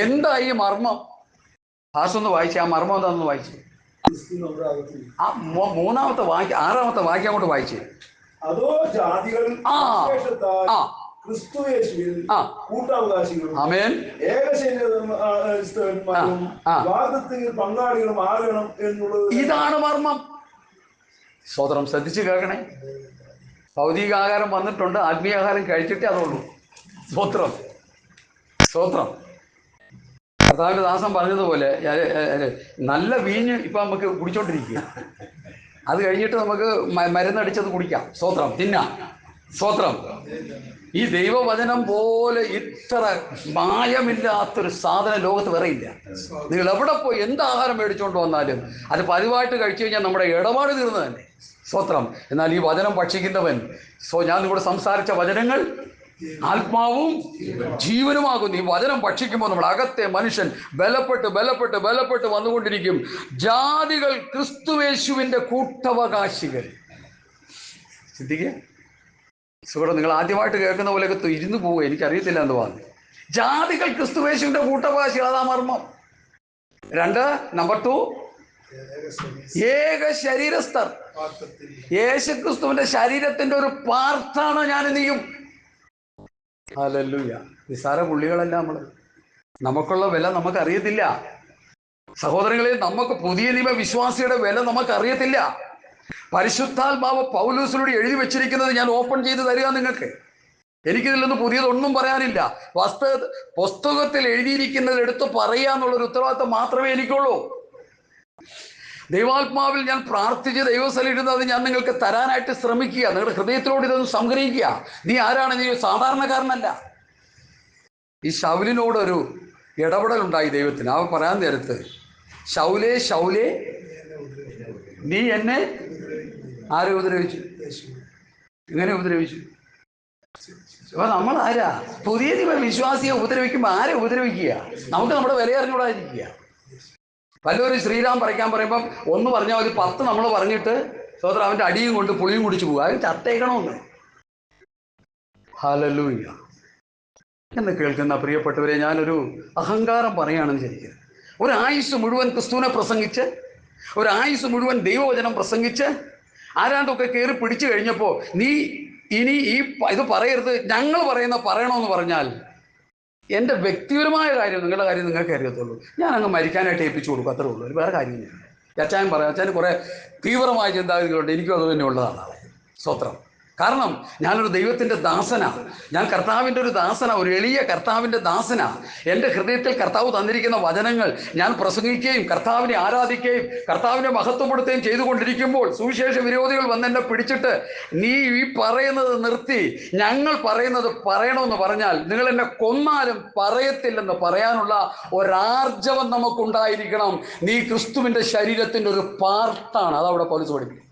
A: എന്താ ഈ മർമ്മം? ഒന്ന് വായിച്ചേ. ആ മർമ്മം എന്താണെന്ന് വായിച്ചേ. ആ 3-ാമത്തെ വാക്യം, 6-ാമത്തെ വാക്യം അങ്ങോട്ട് വായിച്ചേ.
B: അതോ ജാതികൾ ക്രിസ്തുയേശുവിൽ കൂട്ടവകാശികളും വാദത്തിൽ പങ്കാളികളും ആകണം എന്നുള്ളത്.
A: ഇതാണ് മർമ്മം. സ്തോത്രം. ശ്രദ്ധിച്ച് കേൾക്കണേ. ഭൗതിക ആഹാരം വന്നിട്ടുണ്ട്, ആത്മീയ ആഹാരം കഴിച്ചിട്ടേ അതുള്ളൂ. സ്തോത്രം, സ്തോത്രം. കർത്താവിന്റെ ദാസൻ പറഞ്ഞതുപോലെ നല്ല വീഞ്ഞ് ഇപ്പം നമുക്ക് കുടിച്ചോണ്ടിരിക്കുക. അത് കഴിഞ്ഞിട്ട് നമുക്ക് മരുന്നടിച്ചത് കുടിക്കാം. സ്തോത്രം. തിന്നാം. സ്തോത്രം. ഈ ദൈവവചനം പോലെ ഇത്ര മായമില്ലാത്തൊരു സാധനം ലോകത്ത് വേറെ ഇല്ല. നിങ്ങൾ എവിടെ പോയി എന്ത് ആഹാരം മേടിച്ചുകൊണ്ട് വന്നാലും അത് പതിവായിട്ട് കഴിച്ചു കഴിഞ്ഞാൽ നമ്മുടെ ഇടപാട് തീർന്നു തന്നെ. സ്തോത്രം. എന്നാൽ ഈ വചനം ഭക്ഷിക്കുന്നവൻ, ഞാൻ നിങ്ങളോട് സംസാരിച്ച വചനങ്ങൾ ആത്മാവും ജീവനുമാകുന്നു. ഈ വചനം ഭക്ഷിക്കുമ്പോൾ നമ്മുടെ അകത്തെ മനുഷ്യൻ ബലപ്പെട്ട് ബലപ്പെട്ട് ബലപ്പെട്ട് വന്നുകൊണ്ടിരിക്കും. ജാതികൾ ക്രിസ്തുയേശുവിൻ്റെ കൂട്ടവകാശികൾ. ചിന്തിക്കുക. സുഹൃത്ത്, നിങ്ങൾ ആദ്യമായിട്ട് കേൾക്കുന്ന പോലെയൊക്കെ ഇരുന്ന് പോവുക. എനിക്കറിയത്തില്ല എന്ന് പറഞ്ഞു. ജാതികൾ ക്രിസ്തുയേശുവിൻ്റെ കൂട്ടവകാശികൾ. അതാ മർമ്മം. 2, നമ്പർ 2, ഏക ശരീരസ്ഥർ. യേശുക്രിസ്തുവിന്റെ ശരീരത്തിന്റെ ഒരു പാർട്ടാണ് ഞാൻ നീയും. ഹല്ലേലൂയ. നിസ്സാര പുള്ളികളല്ല നമ്മള്. നമുക്കുള്ള വില നമുക്കറിയത്തില്ല സഹോദരങ്ങളെ. നമുക്ക് പുതിയ നിയമ വിശ്വാസിയുടെ വില നമുക്കറിയത്തില്ല. പരിശുദ്ധാത്മാവ് പൗലോസിലൂടെ എഴുതി വെച്ചിരിക്കുന്നത് ഞാൻ ഓപ്പൺ ചെയ്ത് തരിക നിങ്ങൾക്ക്. എനിക്കിതിലൊന്നും പുതിയതൊന്നും പറയാനില്ല. പുസ്തകത്തിൽ എഴുതിയിരിക്കുന്നത് എടുത്ത് പറയുക എന്നുള്ളൊരു ഉത്തരവാദിത്തം മാത്രമേ എനിക്കുള്ളൂ. ദൈവാത്മാവിൽ ഞാൻ പ്രാർത്ഥിച്ച് ദൈവസ്ഥലിരുന്ന് അത് ഞാൻ നിങ്ങൾക്ക് തരാനായിട്ട് ശ്രമിക്കുക. നിങ്ങളുടെ ഹൃദയത്തിലോട് ഇതൊന്ന് സംഗ്രഹിക്കുക. നീ ആരാണ്? നീ സാധാരണക്കാരനല്ല. ഈ ശൗലിനോടൊരു ഇടപെടലുണ്ടായി ദൈവത്തിന്. അവൻ പറയാൻ നേരത്ത്, ശൗലേ ശൗലേ നീ എന്നെ ആരെ ഉപദ്രവിച്ചു? ഇങ്ങനെ ഉപദ്രവിച്ചു. അപ്പൊ നമ്മൾ ആരാ? പുതിയ നിയമ വിശ്വാസിയെ ഉപദ്രവിക്കുമ്പോൾ ആരെ ഉപദ്രവിക്കുക? നമുക്ക് നമ്മുടെ വില അറിഞ്ഞുകൂടാതിരിക്കുക. വല്ലവരും ശ്രീരാം പറിക്കാൻ പറയുമ്പം 1 പറഞ്ഞാൽ മതി, 10 നമ്മൾ പറഞ്ഞിട്ട് സോദരൻ അവൻ്റെ അടിയും കൊണ്ട് പുളിയും കുടിച്ചു പോകുക. അതിന് ചത്തേക്കണമെന്ന്. ഹല്ലേലൂയ. എന്ന് കേൾക്കുന്ന പ്രിയപ്പെട്ടവരെ, ഞാനൊരു അഹങ്കാരം പറയുകയാണെന്ന് ശരിക്കും. ഒരായുസ് മുഴുവൻ ക്രിസ്തുവിനെ പ്രസംഗിച്ച്, ഒരായുസ് മുഴുവൻ ദൈവവചനം പ്രസംഗിച്ച് ആരാണ്ടൊക്കെ കയറി പിടിച്ചു കഴിഞ്ഞപ്പോൾ നീ ഇനി ഇത് പറയരുത്, ഞങ്ങൾ പറയണമെന്ന് പറഞ്ഞാൽ എൻ്റെ വ്യക്തിപരമായ കാര്യം, നിങ്ങളുടെ കാര്യം നിങ്ങൾക്ക് അറിയത്തുള്ളൂ. ഞാൻ അങ്ങ് മരിക്കാനായിട്ട് ഏൽപ്പിച്ചു കൊടുക്കും. അത്രേ ഉള്ളൂ. വേറെ കാര്യമില്ല. അച്ചായൻ പറയാം, അച്ചായന് കുറേ തീവ്രമായ ചിന്താഗതികളുണ്ട്, എനിക്കും അത് തന്നെ ഉള്ളതാണ്. സ്തോത്രം. കാരണം ഞാനൊരു ദൈവത്തിൻ്റെ ദാസനാണ്, ഞാൻ കർത്താവിൻ്റെ ഒരു ദാസനാണ്, ഒരു എളിയ കർത്താവിൻ്റെ ദാസനാണ്. എൻ്റെ ഹൃദയത്തിൽ കർത്താവ് തന്നിരിക്കുന്ന വചനങ്ങൾ ഞാൻ പ്രസംഗിക്കുകയും കർത്താവിനെ ആരാധിക്കുകയും കർത്താവിനെ മഹത്വപ്പെടുത്തുകയും ചെയ്തുകൊണ്ടിരിക്കുമ്പോൾ സുവിശേഷ വിരോധികൾ വന്ന് എന്നെ പിടിച്ചിട്ട് നീ ഈ പറയുന്നത് നിർത്തി ഞങ്ങൾ പറയുന്നത് പറയണമെന്ന് പറഞ്ഞാൽ നിങ്ങൾ എന്നെ കൊന്നാലും പറയത്തില്ലെന്ന് പറയാനുള്ള ഒരാർജവം നമുക്കുണ്ടായിരിക്കണം. നീ ക്രിസ്തുവിൻ്റെ ശരീരത്തിൻ്റെ ഒരു പാർട്ടാണ്. അതവിടെ പൗലോസ് പഠിപ്പിക്കും.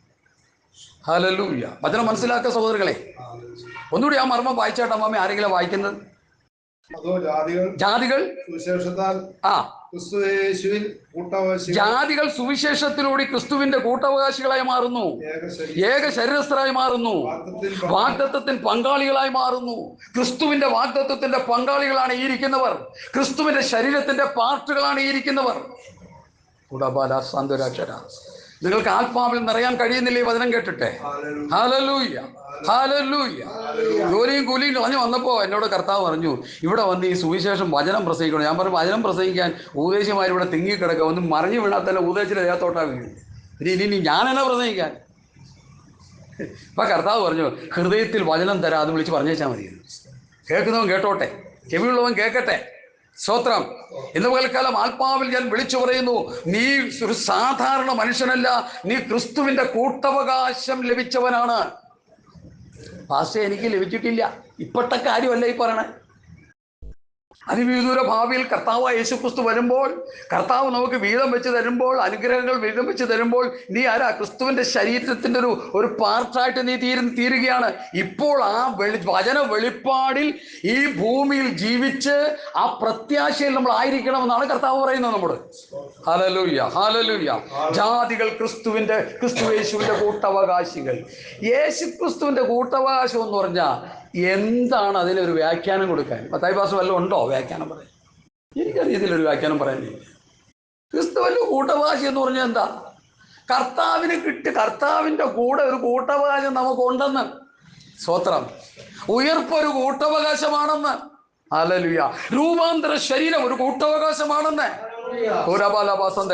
A: ഹല്ലേലൂയ. വചനം മനസ്സിലാക്കുക സഹോദരങ്ങളെ. ഒന്നുകൂടി ആ മർമ്മം വായിച്ചാട്ട് അമ്മാമ ആരെങ്കിലും വായിക്കുന്നത്? ജാതികൾ സുവിശേഷത്തിലൂടെ ക്രിസ്തുവിന്റെ കൂട്ടവകാശികളായി മാറുന്നു, ഏക ശരീരസ്ഥരായി മാറുന്നു, വാഗ്ദത്തത്തിന് പങ്കാളികളായി മാറുന്നു. ക്രിസ്തുവിന്റെ വാഗ്ദത്തത്തിന്റെ പങ്കാളികളാണ് ഈ ഇരിക്കുന്നവർ, ക്രിസ്തുവിന്റെ ശരീരത്തിന്റെ പാർട്ടുകളാണ് ഈ ഇരിക്കുന്നവർ. നിങ്ങൾക്ക് ആത്മാവിൽ നിറയാൻ കഴിയുന്നില്ല ഈ വചനം കേട്ടിട്ടെ? Hallelujah, hallelujah. ജോലിയും കൂലിയും കളഞ്ഞു വന്നപ്പോൾ എന്നോട് കർത്താവ് പറഞ്ഞു, ഇവിടെ വന്ന് ഈ സുവിശേഷം വചനം പ്രസംഗിക്കണം. ഞാൻ പറഞ്ഞു, വചനം പ്രസംഗിക്കാൻ ഉപദേശിമാരിവിടെ തിങ്ങിക്കിടക്കുക, ഒന്നും മറിഞ്ഞു വീണാൽ തന്നെ ഉപദേശിച്ചിട്ട് ദേഹത്തോട്ടാ വീഴും. ഇനി ഞാനെന്നാ പ്രസംഗിക്കാൻ? അപ്പം കർത്താവ് പറഞ്ഞു, ഹൃദയത്തിൽ വചനം തരാം, അത് വിളിച്ച് പറഞ്ഞേച്ചാൽ മതി. കേൾക്കുന്നവൻ കേട്ടോട്ടെ, ചെവിയുള്ളവൻ കേൾക്കട്ടെ. സ്തോത്രം. ഇന്ന് പകൽക്കാലം ആത്മാവിൽ ഞാൻ വിളിച്ചു പറയുന്നു, നീ ഒരു സാധാരണ മനുഷ്യനല്ല, നീ ക്രിസ്തുവിന്റെ കൂട്ടവകാശം ലഭിച്ചവനാണ്. പാസ്റ്റേ എനിക്ക് ലഭിച്ചിട്ടില്ല, ഇപ്പോഴത്തെ കാര്യമല്ല ഈ പറയണേ. അതിവിദൂര ഭാവിയിൽ കർത്താവ് യേശുക്രിസ്തു വരുമ്പോൾ, കർത്താവ് നമുക്ക് വീതം വെച്ച് തരുമ്പോൾ, അനുഗ്രഹങ്ങൾ വീതം വെച്ച് തരുമ്പോൾ നീ ആരാ? ക്രിസ്തുവിന്റെ ശരീരത്തിന്റെ ഒരു പാർട്ടായിട്ട് നീ തീരുകയാണ്. ഇപ്പോൾ ആ വചന വെളിപ്പാടിൽ ഈ ഭൂമിയിൽ ജീവിച്ച് ആ പ്രത്യാശയിൽ നമ്മൾ ആയിരിക്കണമെന്നാണ് കർത്താവ് പറയുന്നത് നമ്മോട്. Hallelujah, hallelujah. ജാതികൾ ക്രിസ്തു യേശുവിന്റെ കൂട്ടവകാശികൾ. യേശുക്രിസ്തുവിന്റെ കൂട്ടവകാശം എന്ന് പറഞ്ഞാൽ എന്താണ്? അതിനൊരു വ്യാഖ്യാനം കൊടുക്കാൻ മത്തായി പാസ്റ്റർ വല്ലതും ഉണ്ടോ വ്യാഖ്യാനം പറയാൻ? എനിക്കറിയത്തില്ലൊരു വ്യാഖ്യാനം പറയാനില്ല. ക്രിസ്തുവിന്റെ കൂട്ടവകാശി എന്ന് പറഞ്ഞാൽ എന്താ? കർത്താവിന് കർത്താവിന്റെ കൂടെ ഒരു കൂട്ടവകാശം നമുക്കുണ്ടെന്ന്. സ്തോത്രം. ഉയർപ്പൊരു കൂട്ടവകാശമാണെന്ന്. ഹല്ലേലൂയ. രൂപാന്തര ശരീരം ഒരു കൂട്ടവകാശമാണെന്ന്.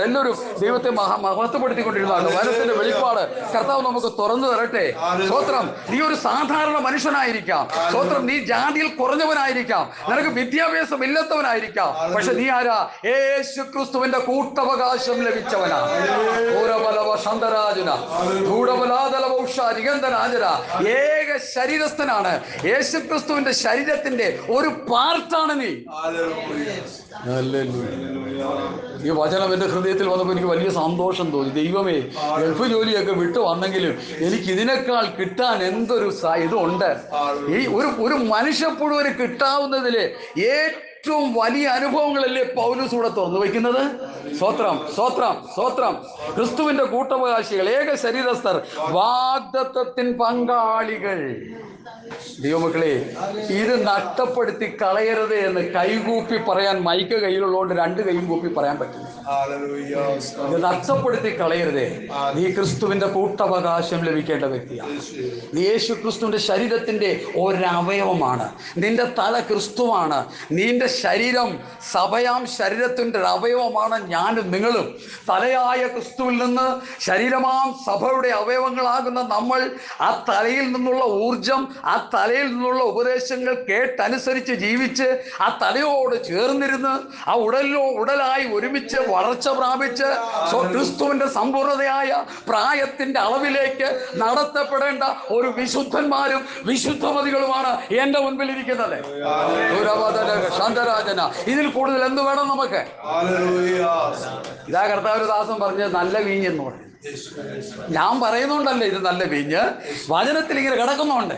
A: എല്ലാവരും ദൈവത്തെ മഹത്വപ്പെടുത്തിക്കൊണ്ടിരുന്നതാണ്. വചനത്തിന്റെ വെളിപ്പാട് കർത്താവ് നമുക്ക് തുറന്നു തരട്ടെ. സ്തോത്രം. നീ ഒരു സാധാരണ മനുഷ്യനായിരിക്കാം, സ്തോത്രം. നീ ജാതിയിൽ കുറഞ്ഞവനായിരിക്കാം, നിനക്ക് വിദ്യാഭ്യാസം ഇല്ലാത്തവനായിരിക്കാം, പക്ഷെ നീ ആരാ? യേശുക്രിസ്തുവിന്റെ കൂട്ടവകാശം ലഭിച്ചവനാ. ഏക ശരീരസ്ഥനാണ്. യേശുക്രിസ്തുവിന്റെ ശരീരത്തിന്റെ ഒരു പാർട്ടാണ് നീ. ഈ വചനം എൻ്റെ ഹൃദയത്തിൽ വന്നപ്പോൾ എനിക്ക് വലിയ സന്തോഷം തോന്നി. ദൈവമേ, ഗൾഫ് ജോലിയൊക്കെ വിട്ടു വന്നെങ്കിലും എനിക്ക് ഇതിനേക്കാൾ കിട്ടാൻ എന്തൊരു ഇതുണ്ട്. ഈ ഒരു മനുഷ്യപ്പുഴുവിന് കിട്ടാവുന്നതില് ഏറ്റവും വലിയ അനുഭവങ്ങളല്ലേ പൗലോസ് ഇവിടെ തുറന്നു വയ്ക്കുന്നത്. സ്തോത്രം, സ്തോത്രം, സ്തോത്രം. ക്രിസ്തുവിന്റെ കൂട്ടവകാശികൾ, ഏക ശരീരസ്ഥർ, വാഗ്ദത്തത്തിൻ പങ്കാളികൾ. ദൈവമക്കളെ, ഇത് നഷ്ടപ്പെടുത്തി കളയരുത് എന്ന് കൈകൂപ്പി പറയാൻ മൈക്ക് കയ്യിലുള്ളതുകൊണ്ട് രണ്ട് കൈയും കൂപ്പി പറയാൻ പറ്റില്ല. ഇത് നഷ്ടപ്പെടുത്തി കളയരുതേ. നീ ക്രിസ്തുവിന്റെ കൂട്ടവകാശം ലഭിക്കേണ്ട വ്യക്തിയാണ്. നീ യേശു ക്രിസ്തുവിന്റെ ശരീരത്തിന്റെ ഒരവയവമാണ്. നിന്റെ തല ക്രിസ്തുവാണ്. നിന്റെ ശരീരം സഭയാം ശരീരത്തിന്റെ ഒരു അവയവമാണ് ഞാനും നിങ്ങളും. തലയായ ക്രിസ്തുവിൽ നിന്ന് ശരീരമാം സഭയുടെ അവയവങ്ങളാകുന്ന നമ്മൾ ആ തലയിൽ നിന്നുള്ള ഊർജം, ആ തലയിൽ നിന്നുള്ള ഉപദേശങ്ങൾ കേട്ടനുസരിച്ച് ജീവിച്ച് ആ തലയോട് ചേർന്നിരുന്ന് ആ ഉടലായി ഒരുമിച്ച് വളർച്ച പ്രാപിച്ച് ക്രിസ്തുവിന്റെ സമ്പൂർണതയായ പ്രായത്തിന്റെ അളവിലേക്ക് നടത്തപ്പെടേണ്ട ഒരു വിശുദ്ധന്മാരും വിശുദ്ധമതികളുമാണ് എന്റെ മുൻപിൽ ഇരിക്കുന്നത്. ശാന്തരാജന, ഇതിൽ കൂടുതൽ എന്ത് വേണം നമുക്ക്? ഇതാ കർത്താവ് ദാസൻ പറഞ്ഞത് നല്ല വീഞ്ഞെന്ന് പറഞ്ഞു. ഞാൻ പറയുന്നുണ്ടല്ലേ ഇത് നല്ല വീഞ്ഞ്, വചനത്തിൽ ഇങ്ങനെ കിടക്കുന്നുണ്ട്.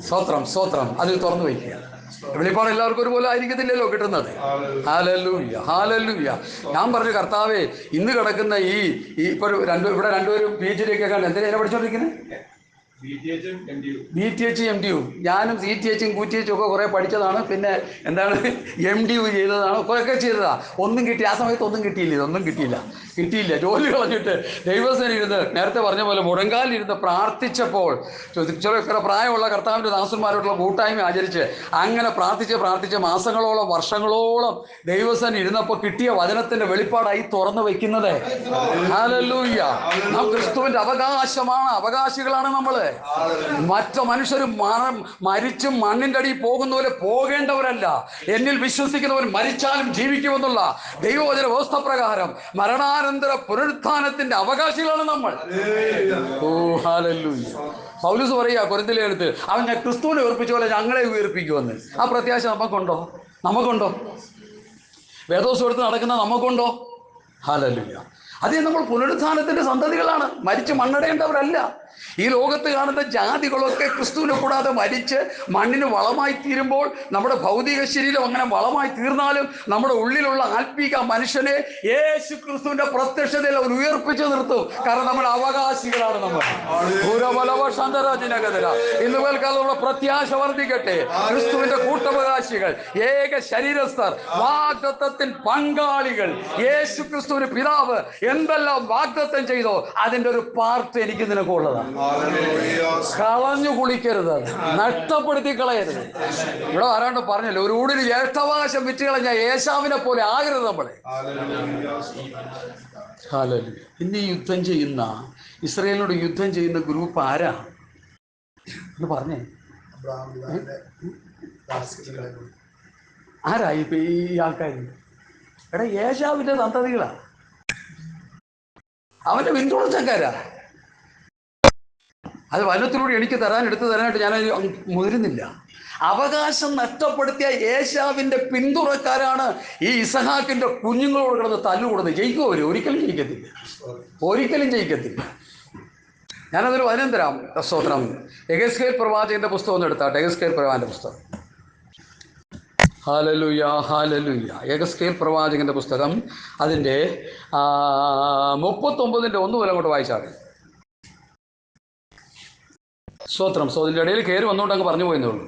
A: സ്തോത്രം, സ്തോത്രം. അതിൽ തുറന്നു വയ്ക്കുക. വെളിപ്പാട് എല്ലാവർക്കും ഒരുപോലെ ആയിരിക്കത്തില്ലല്ലോ കിട്ടുന്നത്. Hallelujah, hallelujah. ഞാൻ പറഞ്ഞു, കർത്താവേ, ഇന്ന് കിടക്കുന്ന ഈ ഇപ്പോൾ ഇവിടെ രണ്ടുപേരും PhD ഒക്കെ കണ്ട് എന്തിനാ പഠിച്ചോണ്ടിരിക്കുന്നത്? BTH MDU. ഞാനും CTH QTH ഒക്കെ കുറെ പഠിച്ചതാണ്. പിന്നെ എന്താണ് MDU ചെയ്തതാണ്, കുറെയൊക്കെ ചെയ്തതാ. ഒന്നും കിട്ടി, ആ സമയത്ത് ഒന്നും കിട്ടിയില്ല, ഇതൊന്നും കിട്ടിയില്ല. ജോലി കളഞ്ഞിട്ട് ദൈവസേന ഇരുന്ന് നേരത്തെ പറഞ്ഞ പോലെ മുഴങ്കാലിരുന്ന് പ്രാർത്ഥിച്ചപ്പോൾ ചില പ്രായമുള്ള കർത്താവിൻ്റെ ദാസന്മാരോടുള്ള കൂട്ടായ്മ ആചരിച്ച് അങ്ങനെ പ്രാർത്ഥിച്ച് മാസങ്ങളോളം വർഷങ്ങളോളം ദൈവസേന ഇരുന്നപ്പോൾ കിട്ടിയ വചനത്തിന്റെ വെളിപ്പാടായി തുറന്നു വയ്ക്കുന്നത്. ഹല്ലേലൂയ. നാം ക്രിസ്തുവിന്റെ അവകാശികളാണ് നമ്മള്. മറ്റു മനുഷ്യർ മരിച്ചും മണ്ണിന്റെ അടിയിൽ പോകുന്ന പോലെ പോകേണ്ടവരല്ല. എന്നിൽ വിശ്വസിക്കുന്നവർ മരിച്ചാലും ജീവിക്കുമെന്നുള്ള ദൈവവചന വ്യവസ്ഥ പ്രകാരം മരണാനന്തര പുനരുത്ഥാനത്തിന്റെ അവകാശികളാണ് നമ്മൾ. ഓ ഹല്ലേലൂയ. പൗലോസ് പറയുക കൊരിന്ത്യയിലെ അടുത്ത്, അവൻ ഞാൻ ക്രിസ്തുവിനെ ഉയർപ്പിച്ച പോലെ ഞങ്ങളെ ഉയർപ്പിക്കുമെന്ന്. ആ പ്രത്യാശ നമുക്കുണ്ടോ? വേദോസം എടുത്ത് നടക്കുന്ന നമുക്കുണ്ടോ? ഹല്ലേലൂയ. അതേ നമ്മൾ പുനരുത്ഥാനത്തിന്റെ സന്തതികളാണ്, മരിച്ച് മണ്ണടേണ്ടവരല്ല. ഈ ലോകത്ത് കാണുന്ന ജാതികളൊക്കെ ക്രിസ്തുവിനെ കൂടാതെ മരിച്ച് മണ്ണിന് വളമായി തീരുമ്പോൾ നമ്മുടെ ഭൗതിക ശരീരം അങ്ങനെ വളമായി തീർന്നാലും നമ്മുടെ ഉള്ളിലുള്ള ആത്മീക മനുഷ്യനെ യേശു ക്രിസ്തുവിന്റെ പ്രത്യക്ഷതയിൽ അവർ ഉയർപ്പിച്ചു നിർത്തും. കാരണം നമ്മുടെ അവകാശികളാണ് നമ്മൾ. ഇന്ന് മേൽക്കാലം നമ്മുടെ പ്രത്യാശ വർദ്ധിക്കട്ടെ. ക്രിസ്തുവിന്റെ കൂട്ടവകാശികൾ, ഏക ശരീരസ്ഥർ, വാഗ്ദത്തത്തിൻ പങ്കാളികൾ. യേശു ക്രിസ്തുവിന് പിതാവ് എന്തെല്ലാം വാഗ്ദത്തം ചെയ്തോ അതിന്റെ ഒരു പാർട്ട് എനിക്ക് നിനക്കുള്ളതാണ്. കളഞ്ഞു കുളിക്കരുത്, നഷ്ടപ്പെടുത്തി കളയരുത്. ഇവിടെ ആരാണ്ട് പറഞ്ഞല്ലോ, ഒരു ഊടിന് ജ്യേഷ്ഠാവകാശം വിറ്റ് കളഞ്ഞ ഏശാവിനെ പോലെ ആകരുത് നമ്മളെ. ഇന്ന് യുദ്ധം ചെയ്യുന്ന, ഇസ്രായേലിനോട് യുദ്ധം ചെയ്യുന്ന ഗ്രൂപ്പ് ആരാ എന്ന് പറഞ്ഞേ? ആരാ ഇപ്പൊ ഈ ആൾക്കാർ? എടാ, ഏശാവിന്റെ സന്തതികളാ, അവന്റെ പിന്തുണച്ചക്കാരാ. അത് വചനത്തിലൂടെ എനിക്ക് എടുത്തു തരാനായിട്ട് ഞാൻ മുതിരുന്നില്ല. അവകാശം നഷ്ടപ്പെടുത്തിയ ഏശാവിന്റെ പിന്തുണക്കാരാണ് ഈ ഇസഹാക്കിന്റെ കുഞ്ഞുങ്ങളോട് കിടന്ന് തല്ലുകൂടുന്നത്. ജയിക്കും അവർ? ഒരിക്കലും ജയിക്കത്തില്ല. ഞാനതൊരു വചനം തരാം. സ്തോത്രം. യെഹെസ്കേൽ പ്രവാചകന്റെ പുസ്തകം ഒന്ന് എടുത്താട്ടെ. യെഹെസ്കേൽ പ്രവാചകന്റെ പുസ്തകം. Hallelujah, hallelujah. യെഹെസ്കേൽ പ്രവാചകന്റെ പുസ്തകം അതിൻ്റെ 39 1 അങ്ങോട്ട് വായിച്ചാട്ടെ. സ്തോത്രം. ഇതിൻ്റെ ഇടയിൽ കയറി വന്നുകൊണ്ട് അങ്ങ് പറഞ്ഞു പോയെന്നേ ഉള്ളൂ.